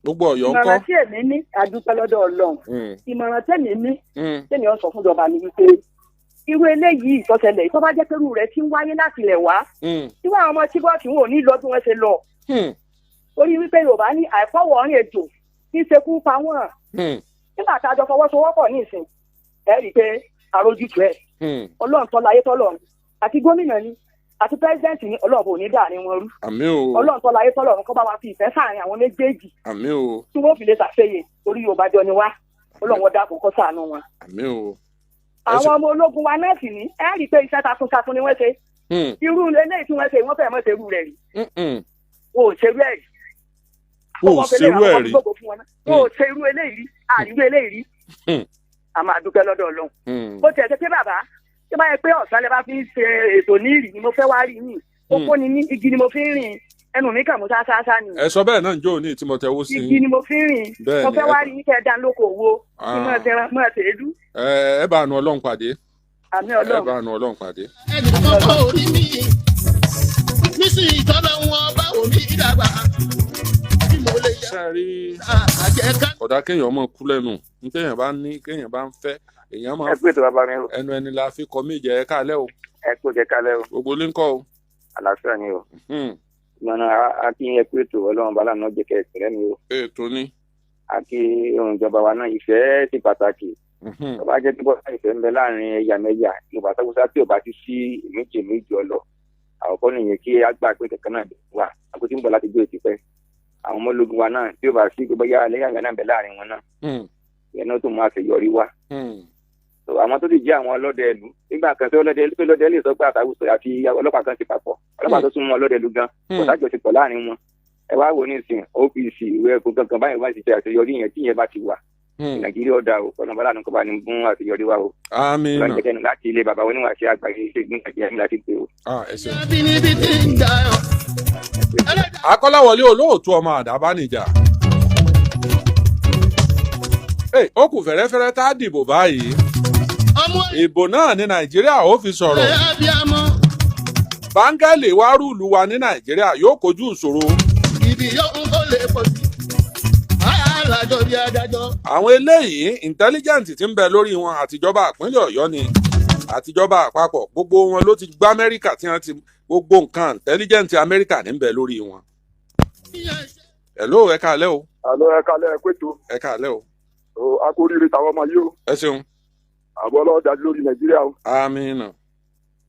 [SPEAKER 1] gbogbo Ọ̀yọ́ ńkọ́.
[SPEAKER 3] ìmọ̀ràn tí èmi ní adúpẹ́ lọ́dọ̀ Ọlọ́run. ìmọ̀ràn tẹ̀mí ní tẹ̀mí ọ̀ sọ fún ìjọba ni wípé irú eléyìí ìtọ́sẹ̀lẹ̀ tó bá jẹ́ pé irú rẹ̀ ti ń wáyé láti ilẹ̀ wá. tí wọ́n àwọn ọmọ tí bọ́ọ̀tì wọn ò ní lọ bí wọ́n ṣe lọ. orí wípé Yorùbá ní àìfọwọ́rin ètò kí ṣekú pa wọ́n. nígbà tá a jọ fọwọ́sowọ́pọ̀ ní ìsìn ẹ rí i pé àròjùtù ẹ̀ Ọlọ́run tọ́lá ayé tọ́lọ́run àti gómìnà ni àti pẹ́sidẹ́ǹtì ni Ọlọ́run kò ní dàrin wọn rú.
[SPEAKER 1] àmín o.
[SPEAKER 3] Ọlọ́run tọ́lá ayé tọ́lọ́run kọ́ bá wa fi ìfẹ́ sáàrin àwọn méjèèjì.
[SPEAKER 1] àmín o.
[SPEAKER 3] tí wọ́n fi lè ṣàṣeyè orí Yorùbá jọ ni wá Ọlọ́run wọn dákun kó ṣàánú wọn.
[SPEAKER 1] àmín o.
[SPEAKER 3] àwọn ọmọ ológun wa náà sì ní ẹ rí i pé iṣẹ́ takuntakun ni wọ́n ṣe. irú eléyìí tí wọ́n ṣe wọ́n fẹ́ẹ́ mọ́ ṣerú rẹ̀ rí. o ò ṣerú ẹ̀ rí.
[SPEAKER 1] o ò ṣerú ẹ̀ rí.
[SPEAKER 3] o ò ṣerú eléyìí rí àríwé eléyìí rí. a máa dúpẹ́ lọ́dọ̀ Ọlọ́run. bó tiẹ̀ ṣe pé bàbá tí bá yẹ pé ọ̀sán lè bá fi ń ṣe ètò ní ìrì ni mo fẹ́ wá rí yìí oko ni ní igi ni mo fi ń rìn ẹnu mi kà mú ṣáṣáṣá ni.
[SPEAKER 1] ẹ sọ bẹ́ẹ̀ náà ń jó ní tí mo tẹ owó sí.
[SPEAKER 3] igi ni mo fi ń rìn mo fẹ́ wá rí yín kẹ́ ẹ dán lóko owó kí mo ẹ tẹ̀lú.
[SPEAKER 1] ẹ bá nu Ọlọ́run pàdé.
[SPEAKER 3] àmín Ọlọ́run.
[SPEAKER 1] ẹ bá nu Ọlọ́run pàdé.
[SPEAKER 2] ẹnì kọ́kọ́ orí mi nísìnyí tọ́lọ́ wọn bá omi ìdàgbà bí mo lè yá.
[SPEAKER 1] sẹ́ẹ̀rí
[SPEAKER 2] àjẹká.
[SPEAKER 1] ọ̀dà kéèyàn mọ̀ kú lẹ́nu ní kéèyàn bá ní kéèyàn bá ń fẹ́ èèyàn máa.
[SPEAKER 5] ẹ pé tó bàbá mi rò.
[SPEAKER 1] ẹnu ẹni la fi kọ méje ẹ káàlẹ́ o.
[SPEAKER 5] ẹ kó jẹ kálẹ̀ o.
[SPEAKER 1] gbogbo ilé ń kọ́ o.
[SPEAKER 5] àlàáfíà ni o. ìmọ̀nà akínyẹ pé tó Ọlọ́run bá lànà jẹ́ kẹ́ ìpínlẹ̀ mi o.
[SPEAKER 1] ètò ni.
[SPEAKER 5] àti ohun ìjọba wa náà ìfẹ́ ti pàtàkì. tó bá jẹ́ pípọ̀ ìfẹ́ ń bẹ láàrin ẹ̀yàmẹ̀yà Yorùbá sáwùsá tí ò bá ti sí méjì ọlọ. àkọ́kọ́ nìyẹn kí a gbà pé kankan náà wà àkótí ń bọ̀ láti gbé òtí pẹ́. àwọn ọmọ ológun wa náà tí ò bá sí gbogbo ẹlẹ́yàmẹ̀yà náà bẹ láàrin wọn náà. ìyẹn náà tó máa fi yọrí wá. àwọn tó ti jẹ́ àwọn ọlọ́dẹ ìlú nígbà kan tí ọlọ́dẹ lè sọ pé àtàwùsọ àti ọlọ́pàá kan ti papọ̀ ọlọ́pàá tó súnmọ́ ọlọ́dẹ ìlú gan ọ̀sájọ ti pọ̀ láàrin wọn. ẹ wá wo nísìn OPC ìwé ẹ̀kọ́ gangan báyìí wá ti ṣe àṣeyọrí yẹn tí yẹn bá ti wà. Nàìjíríà ọ̀dà o ọ̀nà bọ́lá nǹkan bá ní fún àṣeyọrí wa o.
[SPEAKER 1] àmín.
[SPEAKER 5] ọlọ́run jẹ́kẹ́ni láti ilé bàbá oníwà sí àgbáyé ṣe gbé Nàìjíríà mi láti pé o.
[SPEAKER 1] Akọ́láwọlé olóòtú ọmọ Àdábánijà. ó kù fẹ́rẹ́fẹ́rẹ́ tá a dìbò báyìí. ìbò náà ní Nàìjíríà ó fi sọ̀rọ̀. báńgẹ́lì wá rúùlù wa ní Nàìjíríà yóò kojú ìṣòro.
[SPEAKER 2] ibi yóò ń kó lè pọ̀ sí. lájọ bí adájọ́.
[SPEAKER 1] àwọn eléyìí intelligent ti ń bẹ lórí wọn àtijọba ìpínlẹ̀ Ọ̀yọ́ ni àtijọba àpapọ̀ gbogbo wọn ló ti gbá Amẹ́ríkà tí wọ́n ti gbogbo nǹkan intelligent Amẹ́ríkà ní ń bẹ lórí wọn. hello ẹ káalẹ́ o.
[SPEAKER 6] àlọ́ ẹ káalẹ́ ẹ pẹ̀tọ́.
[SPEAKER 1] ẹ káalẹ́ o.
[SPEAKER 6] akóríire tàwọn ọmọ yìí o.
[SPEAKER 1] ẹ ṣeun.
[SPEAKER 6] àbọ̀ ọlọ́wọ́ dájú lórí Nàìjíríà o.
[SPEAKER 1] àmín.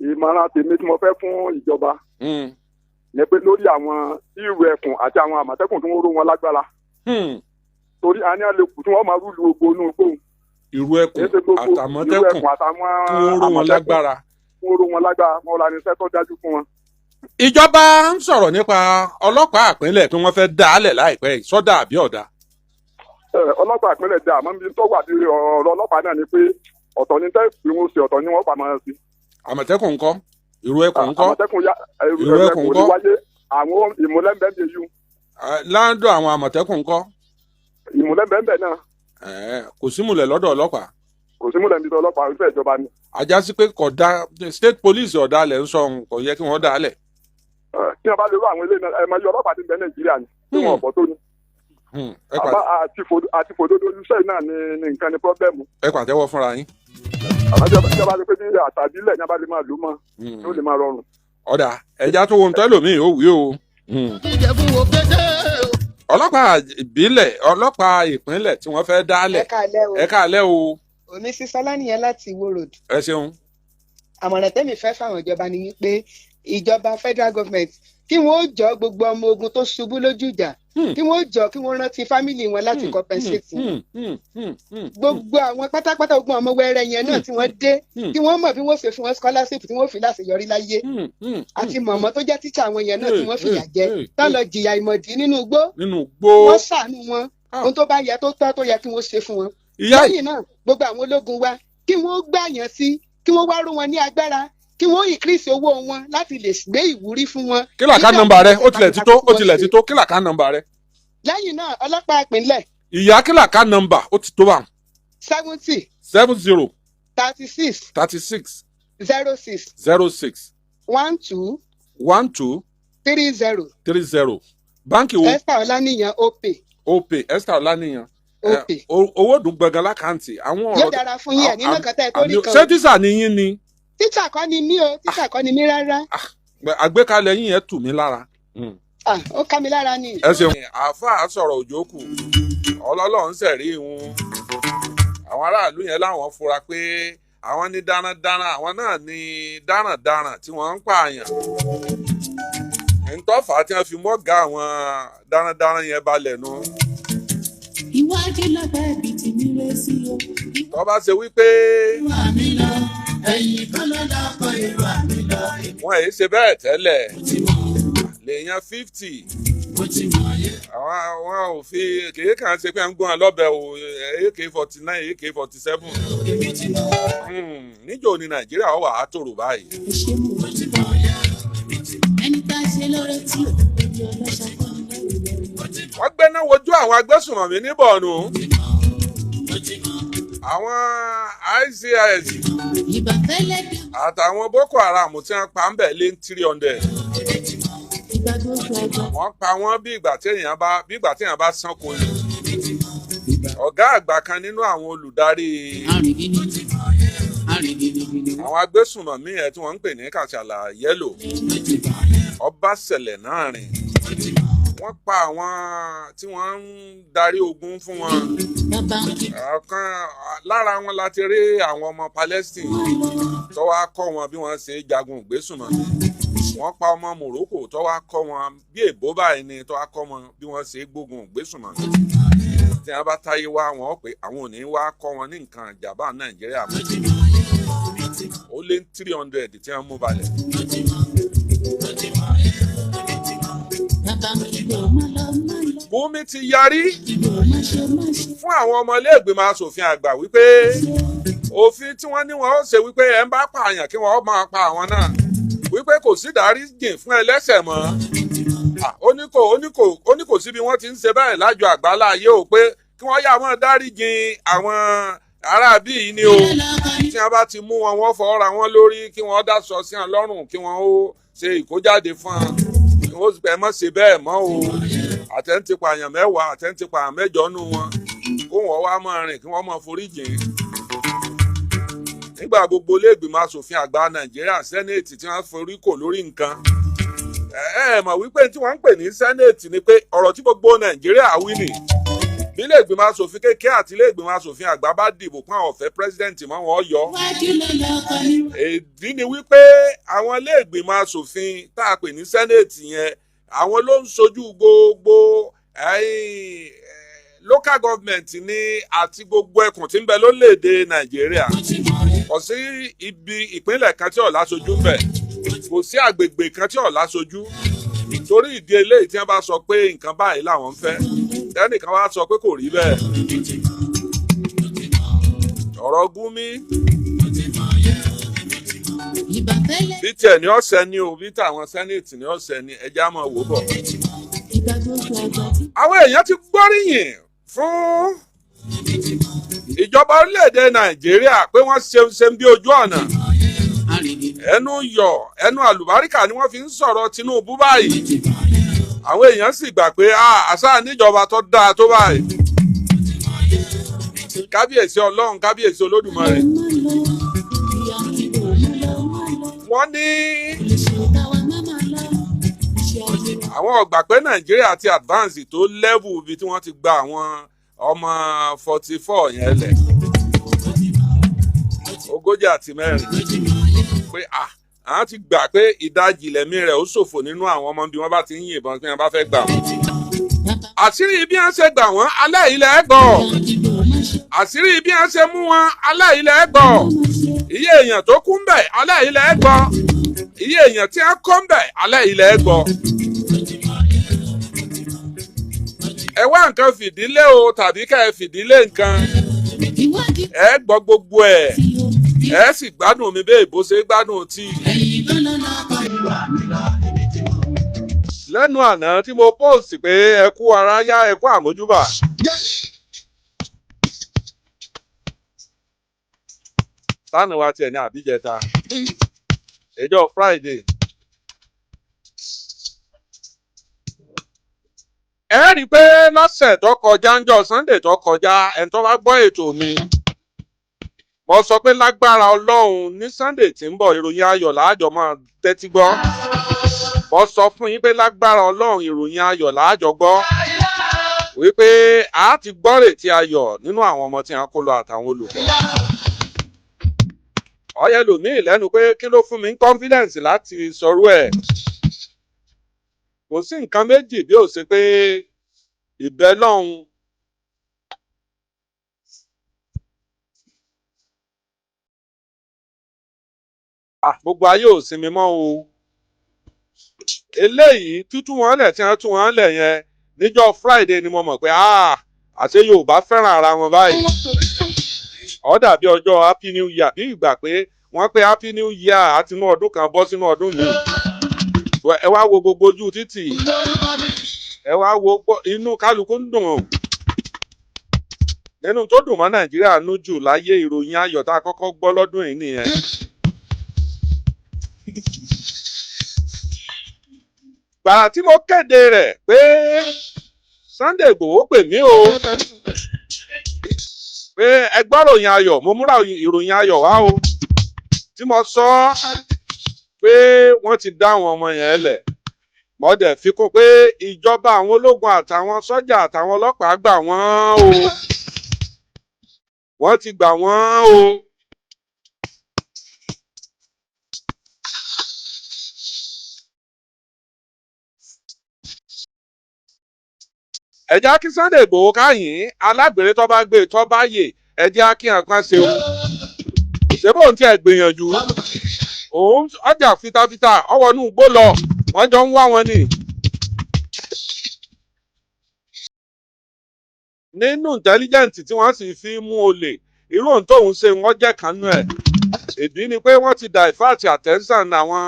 [SPEAKER 6] ìmọ̀ràn tèmi tí mo fẹ́ fún ìjọba ni pé lórí àwọn ìrù ẹkùn àti àwọn àmọ̀tẹ́kùn tí wọ́n ró wọn lágbára. torí a ní àlè kù tí wọ́n máa rúlu gbogbo inú gbòòrùn.
[SPEAKER 1] ìrù ẹkùn àtàmọ̀tẹ́kùn tí wọ́n ró wọn lágbára.
[SPEAKER 6] wọ́n ró wọn lágbára wọn la ní iṣẹ́ tó dájú fún wọn.
[SPEAKER 1] ìjọba ń sọ̀rọ̀ nípa ọlọ́pàá ìpínlẹ̀ pé wọ́n fẹ́ dá a lẹ̀ láìpẹ́ yìí sọ́dà àbí ọ̀dà.
[SPEAKER 6] ọlọ́pàá ìpínlẹ̀ dá àmọ́ bí tó wà ní ọ̀rọ̀ ọlọ́pàá náà ni pé ọ̀tọ̀ ní tẹ́ pé wọ́n ṣe ọ̀tọ̀ ní wọ́n pàmò sí.
[SPEAKER 1] àmọ̀tẹ́kùn ńkọ́ ìrù ẹkùn ńkọ́
[SPEAKER 6] ìrù ẹkùn ńkọ́ wáyé àwọn ìmúlẹ́ńbẹ́ńbẹ́ yìí.
[SPEAKER 1] láńdọ̀ àwọn àmọ̀tẹ́kùn ńkọ́.
[SPEAKER 6] ìmúlẹ́ńbẹ́ńbẹ́ náà.
[SPEAKER 1] kò símùlẹ̀ lọ́dọ̀ ọlọ́pàá.
[SPEAKER 6] kò símùlẹ̀ nídìí ọlọ́pàá ìfẹ́ ìjọba ni.
[SPEAKER 1] ajá sí pé kò dá state police ọ̀dà lẹ̀ ń sọ kò yẹ kí wọ́n dá a lẹ̀.
[SPEAKER 6] tí wọ́n bá lè rú àwọn ilé náà ẹ̀mọ iye ọlọ́pàá ti bẹ Nàìjíríà ni tí wọ́n ọ̀pọ̀ tó ní. àti fòdodo iṣẹ́ náà ni nǹkan ni pọ́blẹ́mù.
[SPEAKER 1] ẹ pàtẹ́wọ́ fúnra yín.
[SPEAKER 6] àbájọba lè pé ní àtàbílẹ̀ ní abálẹ̀ máa lò mọ́ ó lè máa rọrùn.
[SPEAKER 1] ọ̀dà ẹja tó wọn tẹ́lòmíì ó wí o. ọlọ́pàá ìbílẹ̀ ọlọ́pàá ìpínlẹ̀ tí wọ́n fẹ́ dálẹ̀ ẹ káalẹ́ o.
[SPEAKER 7] omi sísọlá nìyẹn láti Ìwó road.
[SPEAKER 1] ẹ ṣeun.
[SPEAKER 7] àmọ̀ràn tẹ́mi fẹ́ fáwọn ìjọba ni wípé ìjọba federal government kí wọ́n ó jọ gbogbo ọmọ ogun tó ṣubú lójú ìjà kí wọ́n ó jọ kí wọ́n rántí fámìlì wọn láti compensate wọn. gbogbo àwọn pátápátá ogun ọmọ wẹrẹ yẹn náà tí wọ́n dé kí wọ́n mọ̀ bí wọ́n ṣe fún wọn scholarship tí wọ́n fi láṣeyọrí láyé àti mọ̀mọ́ tó jẹ́ tíṣà àwọn yẹn náà tí wọ́n fìyà jẹ tán lọ jìyà ìmọ̀dí nínú igbó wọ́n ṣàánú wọn ohun tó bá yẹ tó tọ́ tó yẹ kí wọ́n ṣe fún wọn. lẹ́yìn náà gbogbo àwọn ológun wa kí wọ́n gbàyàn sí kí wọ́n wá ró wọn ní agbára kí wọ́n increase owó wọn láti lè gbé ìwúrí fún wọn.
[SPEAKER 1] kí làkà nọ́mbà rẹ ó tilẹ̀ ti tó kí làkà nọ́mbà rẹ.
[SPEAKER 7] lẹ́yìn náà ọlọ́pàá ìpínlẹ̀.
[SPEAKER 1] ìyá kí làkà nọ́mbà ó ti tó bá.
[SPEAKER 7] 70.
[SPEAKER 1] 70.
[SPEAKER 7] 36.
[SPEAKER 1] 36.
[SPEAKER 7] 06.
[SPEAKER 1] 06.
[SPEAKER 7] 12.
[SPEAKER 1] 12.
[SPEAKER 7] 30.
[SPEAKER 1] 30. báńkì wo.
[SPEAKER 7] Esther Ọláníyàn Opay.
[SPEAKER 1] Esther Ọláníyàn.
[SPEAKER 7] Opay.
[SPEAKER 1] owó dùn gbọ̀ngàn lákàntì.
[SPEAKER 7] yóò dára fún yín ẹ̀ nínú kan tẹ́ ẹ tó rí kan.
[SPEAKER 1] ṣé tíṣà ni yín ni.
[SPEAKER 7] tíṣà kọ́ ni mí o tíṣà kọ́ ni mí rárá.
[SPEAKER 1] àgbékalẹ̀ yín yẹn tù mí lára.
[SPEAKER 7] ó ká mi lára ni.
[SPEAKER 1] ẹ ṣeun. àáfàá sọ̀rọ̀ òjò kù ọlọ́lọ́run sẹ̀rí wọn. àwọn aráàlú yẹn láwọn fura pé àwọn ní darandaran àwọn náà ní darandaran tí wọ́n ń pààyàn. ntọ́fà tí wọ́n fi mọ́gà àwọn darandaran yẹn balẹ̀ nu.
[SPEAKER 8] ìwádìí lọ́gbà ẹ̀bí tí mi rẹ̀ sí o.
[SPEAKER 1] tó bá ṣe wípé.
[SPEAKER 8] èrò àmì lọ ẹ̀yìn kan ló dákọ̀ èrò àmì lọ.
[SPEAKER 1] wọn èyí ṣe bẹ́ẹ̀ tẹ́lẹ̀ lèèyàn 50. àwọn ò fi kèé kàn ṣe pé à ń gbọ́n lọ́bẹ̀ o AK-49 AK-47. níjó ni Nàìjíríà wà á tòrò báyìí.
[SPEAKER 8] ẹni tá a ṣe lóore tí ò lójú ọlọ́ṣà kan lẹ́rù.
[SPEAKER 1] wọ́n gbéná wojú àwọn agbésùnmọ̀mí ní Borno. àwọn ICS àtàwọn Boko Haram tí wọ́n pa ń bẹ̀ lé 300. wọ́n pa wọ́n bí ìgbà tí èèyàn bá sánko lò. ọ̀gá àgbà kan nínú àwọn olùdarí àwọn agbésùnmọ̀mí ẹ̀ tí wọ́n ń pè ní Kàṣàlà Yẹ́lò ọba ṣẹlẹ̀ náà rìn. wọ́n pa àwọn tí wọ́n ń darí ogun fún wọn. ọ̀kan lára wọn láti rí àwọn ọmọ Palestine tó wá kọ́ wọn bí wọ́n ṣe jagun ìgbésùnmọ̀mí. wọ́n pa ọmọ Morocco tó wá kọ́ wọn bí èbó báyìí ni tó wá kọ́ wọn bí wọ́n ṣe gbógun ìgbésùnmọ̀mí. tí wọ́n bá táyé wá wọn pé àwọn ò ní wá kọ́ wọn ní nǹkan ìjàmbá Nàìjíríà mọ́. ó lé 300 tí wọ́n mú balẹ̀. Bùnmi ti yarí fún àwọn ọmọ ilé-ìgbìmọ̀ asòfin àgbà wípé òfin tí wọ́n ní wọn ó ṣe wípé ẹ̀ ń bá pààyàn kí wọ́n máa pa àwọn náà wípé kò sí ìdáríjìn fún ẹlẹ́ṣẹ̀ mọ́. ó ní kò sí bí wọ́n ti ń ṣe báyìí lájọ àgbáláyé o pé kí wọ́n yá wọn dáríjìn àwọn aráabí yìí ni o tí wọ́n bá ti mú wọn wọ́n fọwọ́ ra wọn lórí kí wọ́n dáṣọ sí wọn lọ́rùn kí wọ́n ó ṣe ìkójáde fún wọn kí wọ́n sì pẹ́ mọ́ ṣe bẹ́ẹ̀ mọ́ o àti àtẹ̀ǹtì pààyàn 10 àtẹ̀ǹtì pààyàn 8 nù wọn kó wọ́n wá máa rìn kí wọ́n máa foríjìn. Nígbà gbogbo ilé ìgbìmọ̀ asòfin àgbà Nàìjíríà sẹ́nẹ̀tì tí wọ́n forí kò lórí nǹkan. Mọ̀ wípé tí wọ́n ń pè ní sẹ́nẹ̀tì ni pé ọ̀rọ̀ tí gbogbo Nàìjíríà wí nì. Bí ilé ìgbìmọ̀ asòfin kékeré àti ilé ìgbìmọ̀ asòfin àgbà bá dìbò fún àwọn ọ̀fẹ́ pírẹ́sidẹ̀ntì mọ́ wọn yọ. Èdí ni wípé àwọn ilé ìgbìmọ̀ asòfin tá a pè ní sẹ́nẹ̀tì yẹn àwọn ló ń sojú gbogbo local government ní àti gbogbo ẹkùn tí ń bẹ lórílẹ̀‐èdè Nàìjíríà. Kò sí ibi ìpínlẹ̀ kan tí ó láṣojú ń bẹ, kò sí àgbègbè kan tí ó láṣojú. Torí ìdí eléyìí tí wọ́n bá sọ pé nǹkan báyìí làwọn ń fẹ́, ẹnìkan wá sọ pé kò rí bẹ́ẹ̀. Ọ̀rọ̀ Gumi bí tiẹ̀ ní ọ̀sẹ̀ ni o, bí tàwọn sẹ́nẹ̀tì ní ọ̀sẹ̀ ni ẹja máa wò bọ̀. Àwọn èèyàn ti gbóríyìn fún ìjọba orílẹ̀-èdè Nàìjíríà pé wọ́n ṣeun bí ojú ọ̀nà. Ẹnu àlùbáríkà ni wọ́n fi ń sọ̀rọ̀ Tinubu báyìí. Àwọn èèyàn sì gbà pé àṣà níjọba tó dáa tó báyìí. Kábíyèsí Ọlọ́run, kábíyèsí Olódùmarè. Wọ́n ní àwọn ọ̀gbà pé Nàìjíríà ti advance tó level bí tí wọ́n ti gba àwọn ọmọ 44 yẹn lẹ̀ 40 pé àwọn ti gbà pé ìdajì lẹ̀mí rẹ̀ ó ṣòfò nínú àwọn ọmọ bí wọ́n bá ti ń yìnbọn pé wọ́n bá fẹ́ gbà wọ́n. Àṣírí bí wọ́n ṣe gbà wọ́n alẹ́ ilẹ̀ gbọ́. Àṣírí bí wọ́n ṣe mú wọn alẹ́ ilẹ̀ gbọ́. Iye èèyàn tó kú ń bẹ̀ alẹ́ ilẹ̀ gbọ́. Iye èèyàn tí wọ́n kọ́ ń bẹ̀ alẹ́ ilẹ̀ gbọ́. Ẹ wá nǹkan fìdílé o tàbí ká ẹ fìdílé nǹkan. Ẹ gbọ́ gbogbo ẹ̀. Ẹ sì gbádùn mi bẹ́ẹ̀ bó ṣe gbádùn tí. Lẹ́nu àná tí mo post pé ẹ kú ara yá ẹ kú àmójúbà. Sáànù wa tiẹ̀ ní àbíjẹta. Ìjọ Friday. Ẹ rí i pé lọ́sẹ̀ tó kọjá ńjọ́ Sunday tó kọjá ẹni tó bá gbọ́ ètò mi. Mo sọ pé lágbára Ọlọ́run ní Sunday tí ń bọ̀ ìròyìn ayọ̀ láàjọ máa tẹ́tí gbọ́. Mo sọ fún yín pé lágbára Ọlọ́run ìròyìn ayọ̀ láàjọ gbọ́. Wípé a ti gbọ́ rètí ayọ̀ nínú àwọn ọmọ tí a kó lọ àtàwọn olùkọ́. Ọyẹ lòmíì lẹ́nu pé kí ló fún mi ní confidence láti sọ̀rọ̀ ẹ̀. Kò sí nǹkan méjì bí ó ṣe pé ìbẹ́ lọ́hùn. Gbogbo ayé ò sinmi mọ́ o. Eléyìí tútù wọn lẹ̀ tí wọ́n tún wọn lẹ̀ yẹn níjọ́ Friday ni mo mọ̀ pé àṣé Yorùbá fẹ́ràn ara wọn báyìí. Ó dàbí ọjọ́ Happy New Year bí ìgbà pé wọ́n pé Happy New Year àti inú ọdún kan bọ́ sínú ọdún mi. Ẹ wá wo gbogbo ojú títì. Ẹ wá wo inú kálukú ń dùn o. Nínú tó dùn mọ́ Nàìjíríà nú jù láyé ìròyìn ayọ̀ tá a kọ́kọ́ gbọ́ lọ́dún yìí nìyẹn. Gbàrà tí mo kéde rẹ̀ pé Sunday Igboho pè mí o. Pé ẹ gbọ́ ìròyìn ayọ̀, mo múra ìròyìn ayọ̀ wá o. Tí mo sọ pé wọ́n ti dá àwọn ọmọ yẹn lẹ̀. Mo dẹ̀ fi kún pé ìjọba àwọn ológun àtàwọn sọ́jà àtàwọn ọlọ́pàá gbà wọ́n o. Wọ́n ti gbà wọ́n o. Ẹ jẹ́ kí Sunday Igboho káyìn alágbèrè tó bá gbé tó bá yè ẹ jẹ́ kí nǹkan ṣe o. Ṣé bóun tí ẹ gbìyànjú òun ọjà fitafita ọwọ́ inú igbó lọ wọ́n jọ ń wá wọn ni. Nínú intelligent tí wọ́n sì fi mú olè irú ohun tóun ṣe wọ́n jẹ́ kanú ẹ̀. Ìdí ni pé wọ́n ti divert attention àwọn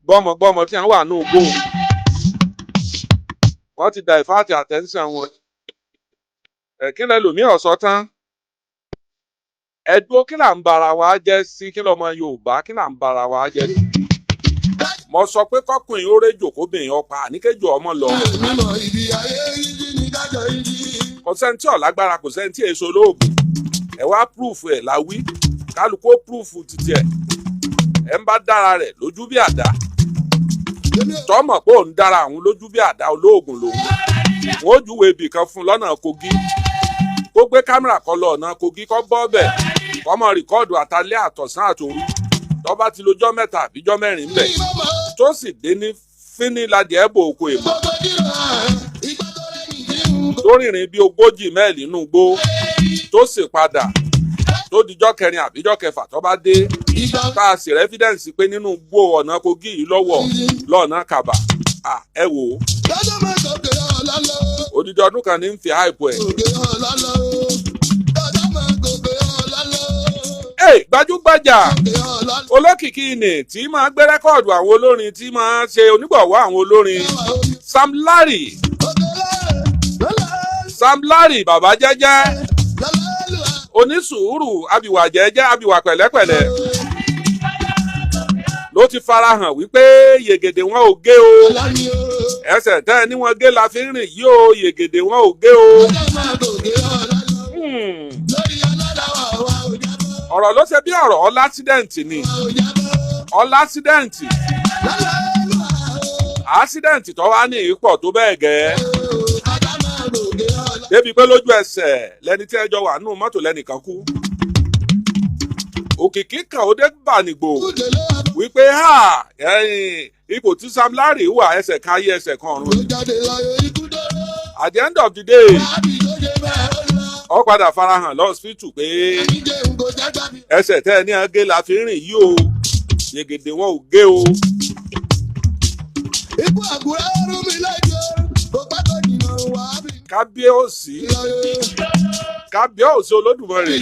[SPEAKER 1] gbọ́mọgbọ́mọ tí wọ́n wà ní igbó. Wọ́n ti divert attention wọn. Kí lẹ lòmí ọ̀sọ́ tán. Ẹ̀dùn kí là ń bara wa jẹ́ sí kí lọ́mọ Yorùbá kí là ń bara wa jẹ́ sí. Mo sọ pé kọ́kùnrin ó réjò kóbìnrin ọ̀pá àníkéjò ọmọ lọ. kò sẹ́ni tí ò lágbára kò sẹ́ni tí èso lóògùn ẹ wá púrúfù ẹ̀ láwí kálukú púrúfù títí ẹ̀ ẹ̀ ń bá dára rẹ̀ lójú bí àdá tọ́mọ̀ pé òun dára àwọn lójú bí àdá olóògùn lòun wọ́n ó júwe ibì kan fún lọ́nà Kogi kó gbé kámẹ́rà kan lọ ọ̀nà Kogi kó bọ́ bẹ̀ kọ́mọ rìkọ́ọ̀dù àtàlẹ́ àtọ̀sán àtòru tó bá ti lọ́jọ́ mẹ́ta àbíjọ́ mẹ́rin bẹ̀ tó sì dé ní fínníladìí ẹ̀bù òkú èèmọ̀ tó rìnrìn bí 40 mẹ́ẹ̀lì nínú igbó tó sì padà tó dijọ́ kẹrin àbíjọ́ kẹfà tó bá dé tá a sì rẹ́fídẹ́ǹsì pé nínú igbó ọ̀nà Kogi yìí lọ́wọ́ lọ́nà Kàbà ẹ wò ó odidi ọdún kan ní ń fi háìpù ẹ̀. Gbajúgbajà olókìkí ni tí máa gbé rẹ́kọ̀dù àwọn olórin tí máa ṣe onígbọ̀wọ́ àwọn olórin Sam Larry bàbá jẹ́jẹ́ onísùúrù abìwà jẹ́jẹ́ abìwà pẹ̀lẹ́pẹ̀lẹ́ ló ti farahàn wípé yègèdè wọn ò gé o ẹsẹ̀ tẹ́ ẹ ní wọn gé la fi ń rìn yìí o yègèdè wọn ò gé o. ọ̀rọ̀ ló ṣe bí ọ̀rọ̀ ọlásídẹ̀ǹtì ni ọlásídẹ̀ǹtì ásídẹ̀ǹtì tó wá ní ìpọ̀ tó bẹ́ẹ̀ gẹ́ débi pé lójú ẹsẹ̀ lẹni tí ẹjọ́ wà nù mọ́tò lẹ́nìkan kú òkìkí kan ó dé bànìgbò wípé ipò tí Sam Larry wà ẹsẹ̀ kan ayé ẹsẹ̀ kan ọ̀run at the end of the day ó padà farahàn lọ́sítù pé ẹsẹ̀ tẹ́ ẹ ní agé la fi rìn yìí o yègèdè wọn ò gé o.
[SPEAKER 2] ikú àgùrẹ́ rú mi lẹ́jọ́ kò pẹ́ tó jìnnà wá bí. kábíyèsí Olódùmarè.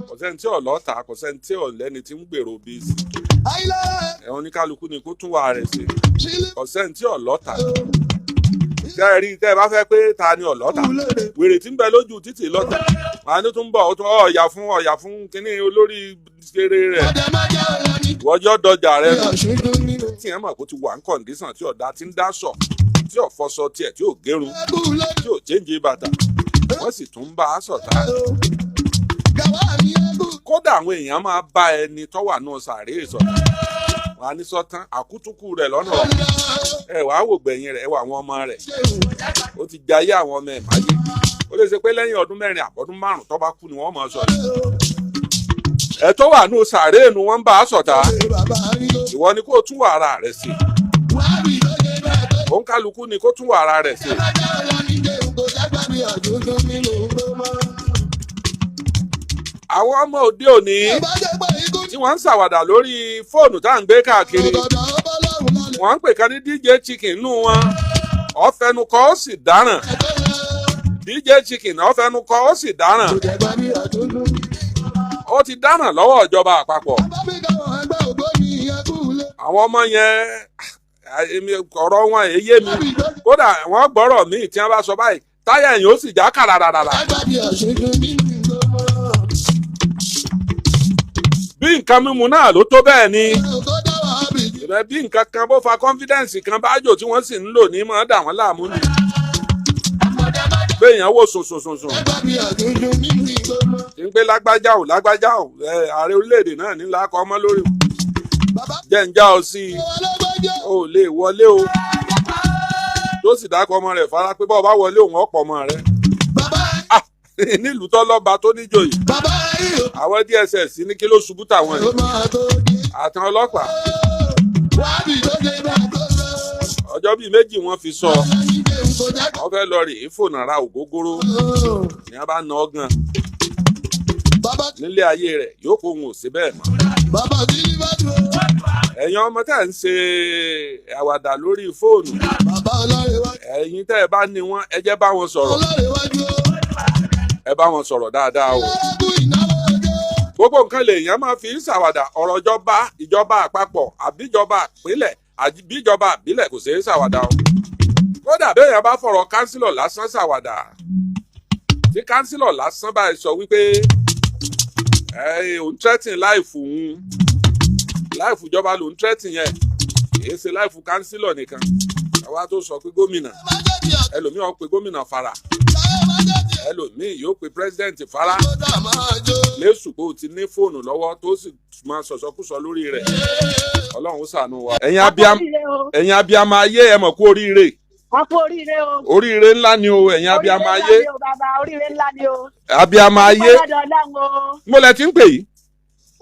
[SPEAKER 2] kò sẹ́ni tí ọ̀lọ́ta kò sẹ́ni tí ọ̀lẹ́ni tí ń gbèrò bí sí. ẹ̀wọ̀n ní kálukú ni kó tún wà rẹ̀ sí. kò sẹ́ni tí ọ̀lọ́ta. tẹ́ ẹ rí tẹ́ ẹ bá fẹ́ pé ta ni ọ̀lọ́ta. wèrè tí ń bẹ lójú títì lọ́ta. màá ní tún bọ̀ ó tún ọ̀yà fún kínní olórí ṣeré rẹ̀. wọ́jọ́ dọjà rẹ̀ nù. tí ẹ mọ̀ kó ti wà ń kọ̀ǹdíṣàn tí ọ̀dà ti ń dáṣọ̀ tí ò fọṣọ tiẹ̀ tí ò gérun tí ò chéńjì bàtà wọ́n sì tún bá a sọ̀tà. kódà àwọn èèyàn máa bá ẹni tó wà náà sàárè sọ̀tà wọn á ní sọ́tán àkútúkù rẹ̀ lọ́nà ẹ wàá wò gbẹ̀yìn rẹ̀ ẹ wà àwọn ọmọ rẹ̀ ó ti jayé àwọn ọmọ ẹ̀ máyé ó lè ṣe pé lẹ́yìn ọdún 4 àbọ̀dún 5 tó bá kú ni wọ́n máa sọ̀tà ẹ tó wà náà sàárè nu wọ́n ń bá a sọ̀tà ìwọ ni kó tún wà ara rẹ̀ sí òun kálukú ni kó tún wà ara rẹ̀ sí. àwọn ọmọ òde òní tí wọ́n ń ṣàwàdà lórí fóònù tá à ń gbé káàkiri wọ́n ń pè kan ní DJ Chicken nù wọn ọ̀fẹ́nukọ́ ó sì dáràn DJ Chicken ọ̀fẹ́nukọ́ ó sì dáràn ó ti dáràn lọ́wọ́ ìjọba àpapọ̀ àwọn ọmọ yẹn ọ̀rọ̀ wọn èyé mi kódà wọ́n gbọ́rọ̀ míì tí wọ́n bá sọ báyìí táyà ẹ̀yìn ó sì já kàràràrà. bí nǹkan mímu náà ló tó bẹ́ẹ̀ ni bí nǹkan kan bó fa confidence kan bájò tí wọ́n sì ń lò ní mọ́ dà wọ́n láàmú ni béèyàn wò sùnsùnsùnsùn tí ń pé lágbájá ò ààrẹ orílẹ̀-èdè náà ní lákọ̀ ọmọ lórí jẹ́ ń já ọ sí i ò lè wọlé o tó sì dákọ̀ ọmọ rẹ̀ fara pé bọ́ọ̀ bá wọlé òun ọ̀pọ̀ ọmọ rẹ̀ nílùú tọ́lọ́ba tó níjòyè àwọn DSS ní kí ló ṣubú tàwọn yìí àtàn ọlọ́pàá ọjọ́ bíi 2 wọ́n fi sọ wọ́n fẹ́ lọ rèé fònà ra ògógóró ní a bá na ọgàn nílé ayé rẹ̀ yóò kó òun ò sí bẹ́ẹ̀ mọ́. ẹ̀yin ọmọ tẹ́ ń ṣe àwàdà lórí fóònù ẹ̀yin tẹ́ ẹ bá ní wọn ẹ jẹ́ bá wọn sọ̀rọ̀ ẹ bá wọn sọ̀rọ̀ dáadáa o. gbogbo nǹkan lèèyàn máa fi ń ṣàwàdà ọ̀rọ̀ ìjọba àpapọ̀ àbíjọba ìpínlẹ̀ àbíjọba ìbílẹ̀ kò ṣeé ṣàwàdà o. kódà béèyàn bá fọ̀rọ̀ kánsílọ̀ lásán ṣàwàdà tí kánsílọ̀ lásán báyìí sọ wípé òun threatening láìfù ìjọba lòun threatening yẹn
[SPEAKER 1] èyí ṣe láìfù kánsílọ̀ nìkan àwa tó sọ pé gómìnà ẹlòmíì ó pe gómìnà fara ẹlòmíì yóò pe president fara lẹ́sùn pé o ti ní fóònù lọ́wọ́ tó sì máa sọ̀sọ́kúsọ lórí rẹ̀ ọlọ́run ṣàánú wa. ẹ̀yin abiyamọ ayé ẹ mọ̀ kú oríire.
[SPEAKER 9] wọ́n kú oríire o.
[SPEAKER 1] oríire ńlá ni o ẹ̀yin abiyamọ ayé.
[SPEAKER 9] oríire ńlá ni o.
[SPEAKER 1] abiyamọ ayé. mo lẹ ti ń pè yìí.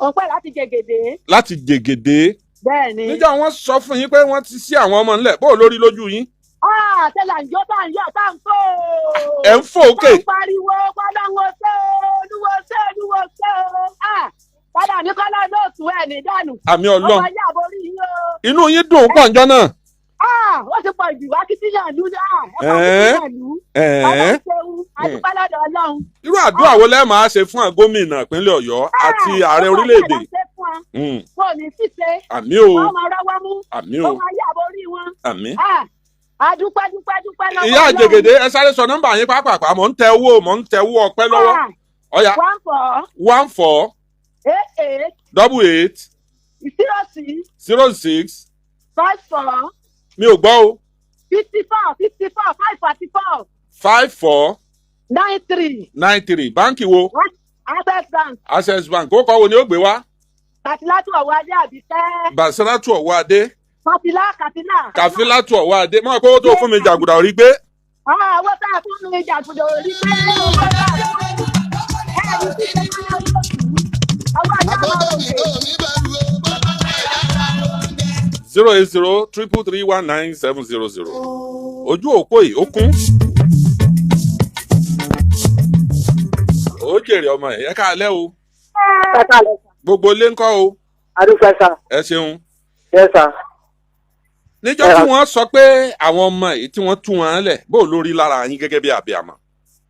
[SPEAKER 9] ọpẹ́ láti Jègèdè.
[SPEAKER 1] láti Jègèdè.
[SPEAKER 9] bẹ́ẹ̀ni.
[SPEAKER 1] níjọ́ wọ́n sọ fún yín pé wọ́n ti ṣí àwọn ọmọ ńlẹ̀ bó lórí lójú yín.
[SPEAKER 9] tẹ́lẹ̀ ń jó tá ń yọ̀ tá ń kó.
[SPEAKER 1] ẹ̀ ń fò òkè.
[SPEAKER 9] tá ń pariwo pálọ́wọ́ ṣé olúwo ṣé olúwo ṣé padà ní kọ́lá lóòtú ẹ̀ ní dànù.
[SPEAKER 1] àmì Ọlọ́run
[SPEAKER 9] ọmọ yà borí yín o.
[SPEAKER 1] inú yín dùn pọ̀ njọ́ náà.
[SPEAKER 9] ó ti pọ̀ jù wá kí tíyàn lù náà. ẹ̀ka lù. ọlọ́run ṣeun àdúpẹ́ lọ́dọ̀ Ọlọ́run.
[SPEAKER 1] irú àdúrà wo lẹ́ẹ̀ máa ṣe fún gómìnà ìpínlẹ̀ Ọ̀yọ́ àti ààrẹ orílẹ̀-èdè.
[SPEAKER 9] kò ní ṣíṣe.
[SPEAKER 1] àmì o.
[SPEAKER 9] ọmọ rọwọ́ mú.
[SPEAKER 1] àmì o.
[SPEAKER 9] ọmọ yà borí wọn.
[SPEAKER 1] àmì.
[SPEAKER 9] adúpẹ́ dúpẹ́ dúpẹ́ lọ́wọ́ Ọlọ́run.
[SPEAKER 1] ìyá Jègèdè ẹ sáré sọ nọ́mbà yín pàápàá mò ń tẹ owó ọpẹ́ lọ́wọ́. ọ̀yà 14 88 06
[SPEAKER 9] 54
[SPEAKER 1] mi ò gbọ́ o.
[SPEAKER 9] 54
[SPEAKER 1] 54
[SPEAKER 9] 93
[SPEAKER 1] báńkì wo.
[SPEAKER 9] Access Bank.
[SPEAKER 1] Access Bank ó kọ́ wo ni ó gbé wá.
[SPEAKER 9] Kàfílátù ọ̀wọ́ adé àbíkẹ́.
[SPEAKER 1] Bàṣírátù ọ̀wọ́ adé.
[SPEAKER 9] Kàfílà.
[SPEAKER 1] Kàfílátù ọ̀wọ́ adé mọ̀ pé ó tó fún mi jàgùdà orí gbé.
[SPEAKER 9] Owó tá a fún mi jàgùdà orí gbé. Ọwọ́ àjọ máa ń lò.
[SPEAKER 1] 08033319700. ojú òpó yìí ó kún. ó jèrè ọmọ ẹ̀ káalẹ́ o. gbogbo ilé ńkọ́ o.
[SPEAKER 3] adúpẹ́ sà.
[SPEAKER 1] ẹ ṣeun.
[SPEAKER 3] yes sà.
[SPEAKER 1] níjọ́ tí wọ́n sọ pé àwọn ọmọ yìí tí wọ́n tú wọn lẹ̀ bó lórí lára yín gẹ́gẹ́ bí àbíàmọ́.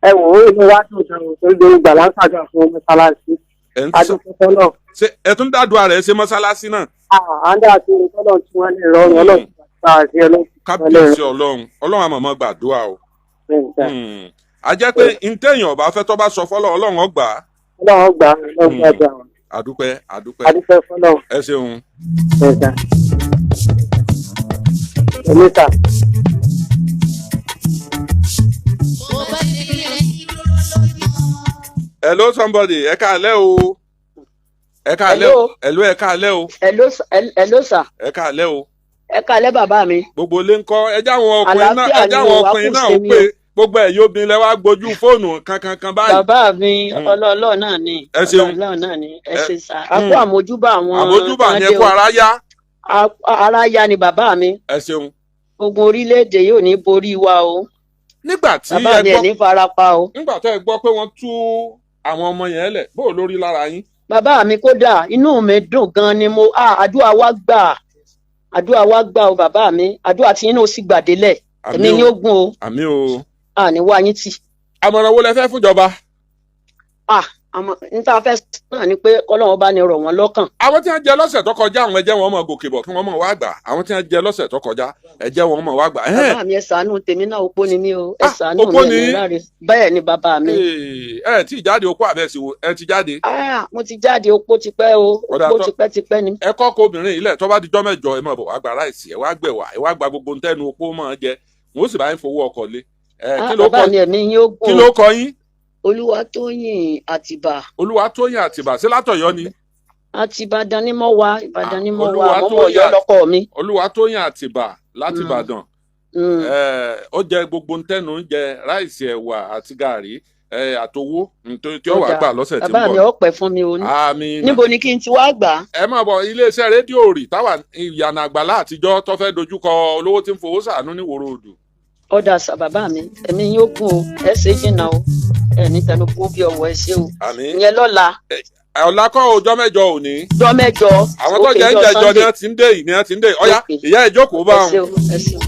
[SPEAKER 3] ẹ wò ó inú wa dùn jẹun tó gbé ìgbà lásàjọ fún mọ́sálásí. adúpẹ́ fọlọ́.
[SPEAKER 1] ṣé ẹ tún dàdúrà rẹ̀ ṣe mọ́sálásí náà.
[SPEAKER 3] àǹdà àti ìrìntọ́lọ̀ tí wọ́n lè rọrùn ọlọ́run àti ọlọ́run.
[SPEAKER 1] kábíyèsí ọlọ́run àmọ̀mọ́ gbàdúrà o. a jẹ́ pé ntẹ̀yìn ọba fẹ́ tó bá sọ fọ́lọ́ ọlọ́run ọgbà.
[SPEAKER 3] ọlọ́run ọgbà ọlọ́run ọgbà.
[SPEAKER 1] àdúpẹ́
[SPEAKER 3] adúpẹ́ fọlọ́.
[SPEAKER 1] ẹ ṣeun.
[SPEAKER 3] èmi sà.
[SPEAKER 1] hello somebody ẹ káalẹ́ o. ẹ káalẹ́ o. ẹ káalẹ́ o.
[SPEAKER 3] hello sà.
[SPEAKER 1] ẹ káalẹ́ o.
[SPEAKER 3] ẹ káalẹ́ bàbá mi.
[SPEAKER 1] gbogbo ilé ńkọ́ ẹjẹ́ àwọn ọkùnrin náà ó pé gbogbo ẹ̀ yóò bin lẹ wá gbójú fóònù kankan báyìí.
[SPEAKER 3] bàbá mi ọlọ́ọ̀lọ́ náà ni.
[SPEAKER 1] ẹ ṣeun
[SPEAKER 3] ọlọ́ọ̀ náà ni ẹ ṣe sà. a kó àmójúbà àwọn.
[SPEAKER 1] àmójúbà ni ẹ kó ara yá.
[SPEAKER 3] ara yá ni bàbá mi.
[SPEAKER 1] ẹ ṣeun.
[SPEAKER 3] ogun orílẹ̀-èdè yóò ní borí wa o.
[SPEAKER 1] nígbà tí
[SPEAKER 3] bàbá mi ẹ̀ ní farapa o.
[SPEAKER 1] nígbà tó ẹ gbọ́ pé wọ́n tú àwọn ọmọ yẹn lẹ̀ bó lórí lára yín.
[SPEAKER 3] bàbá mi kódà inú mi dùn gan ni mo àdúrà wa gbà o bàbá mi àdúrà tí yín náà sì gbàdélẹ̀ èmi ní ogun o.
[SPEAKER 1] àmín o.
[SPEAKER 3] ní wá yín tì.
[SPEAKER 1] àmọ̀ràn wo lẹ fẹ́ fúnjọba.
[SPEAKER 3] àmọ́ níta fẹ́ náà ni pé Ọlọ́run bá ní rọ̀ wọ́n lọ́kàn.
[SPEAKER 1] àwọn tí wọ́n jẹ lọ́sẹ̀ tó kọjá àwọn ẹjẹ́ wọn mọ̀ gòkè bọ̀ kí wọ́n mọ̀ wá gbà àwọn tí wọ́n jẹ lọ́sẹ̀ tó kọjá ẹjẹ́ wọn mọ̀ wá gbà.
[SPEAKER 3] bàbá mi ẹ ṣàánú tèmi náà opó ni mí o ẹ ṣàánú mi ẹ láre bẹ́ẹ̀ ni bàbá mi.
[SPEAKER 1] ẹ ti jáde opó àbẹ̀sí wo ẹ ti jáde.
[SPEAKER 3] mo ti jáde opó tipẹ́ o opó tipẹ́ ni.
[SPEAKER 1] ẹ kọ́kọ́ obìnrin ilẹ̀ tó bá di jọ́ mẹ́jọ ẹ máa bọ̀ wá gba ráìsì ẹ wá gbẹ̀wà ẹ wá gba gbogbo ntẹ́nu opó máa jẹ wọn ó sì bá yín fowó ọkọ̀ lé.
[SPEAKER 3] bàbá mi ẹ̀mí yín ó gùn.
[SPEAKER 1] kí ló kọ yín.
[SPEAKER 3] Olúwatóyìn Àtìbà.
[SPEAKER 1] Olúwatóyìn Àtìbà ṣé látọ̀yọ́ ni.
[SPEAKER 3] àti Ìbàdàn ni mo wà Ìbàdàn ni mo wà àmọ́ mo yọ lọ́kọ mi.
[SPEAKER 1] Olúwatóyìn Àtìbà láti Ìbàdàn. ó jẹ gbogbo ntẹnu jẹ ráìsì ẹ̀wà àti gàrí àtowó tí ó wà gbà lọ́sẹ̀ tí ń bọ̀.
[SPEAKER 3] bàbá mi ó pẹ́ fún mi o ní. níbo ni kí n ti wá gbà.
[SPEAKER 1] ẹ máa bọ̀ iléeṣẹ́ rédíò rì táwa ìyànà àgbàlá àtijọ́ tó fẹ́ dojúkọ olówó tí ń fowó ṣàánú ní wòrò òdù.
[SPEAKER 3] ọ̀dà sà bàbá mi ẹ̀mí yóò gùn o ẹ ṣe jìnnà o ẹ ní tẹnukú bí ọwọ́ ẹ ṣe o. ìyẹn lọ́la.
[SPEAKER 1] ọ̀la kọ́ ọjọ́ mẹ́jọ òní.
[SPEAKER 3] ọjọ́ mẹ́jọ.
[SPEAKER 1] àwọn tó jẹ́ ń jẹjọ ni wọ́n ti ń dé yìí ni wọ́n ti ń dé yìí. ọ̀ya ìyá ìjókòó bá wọn.
[SPEAKER 3] ẹ ṣeun.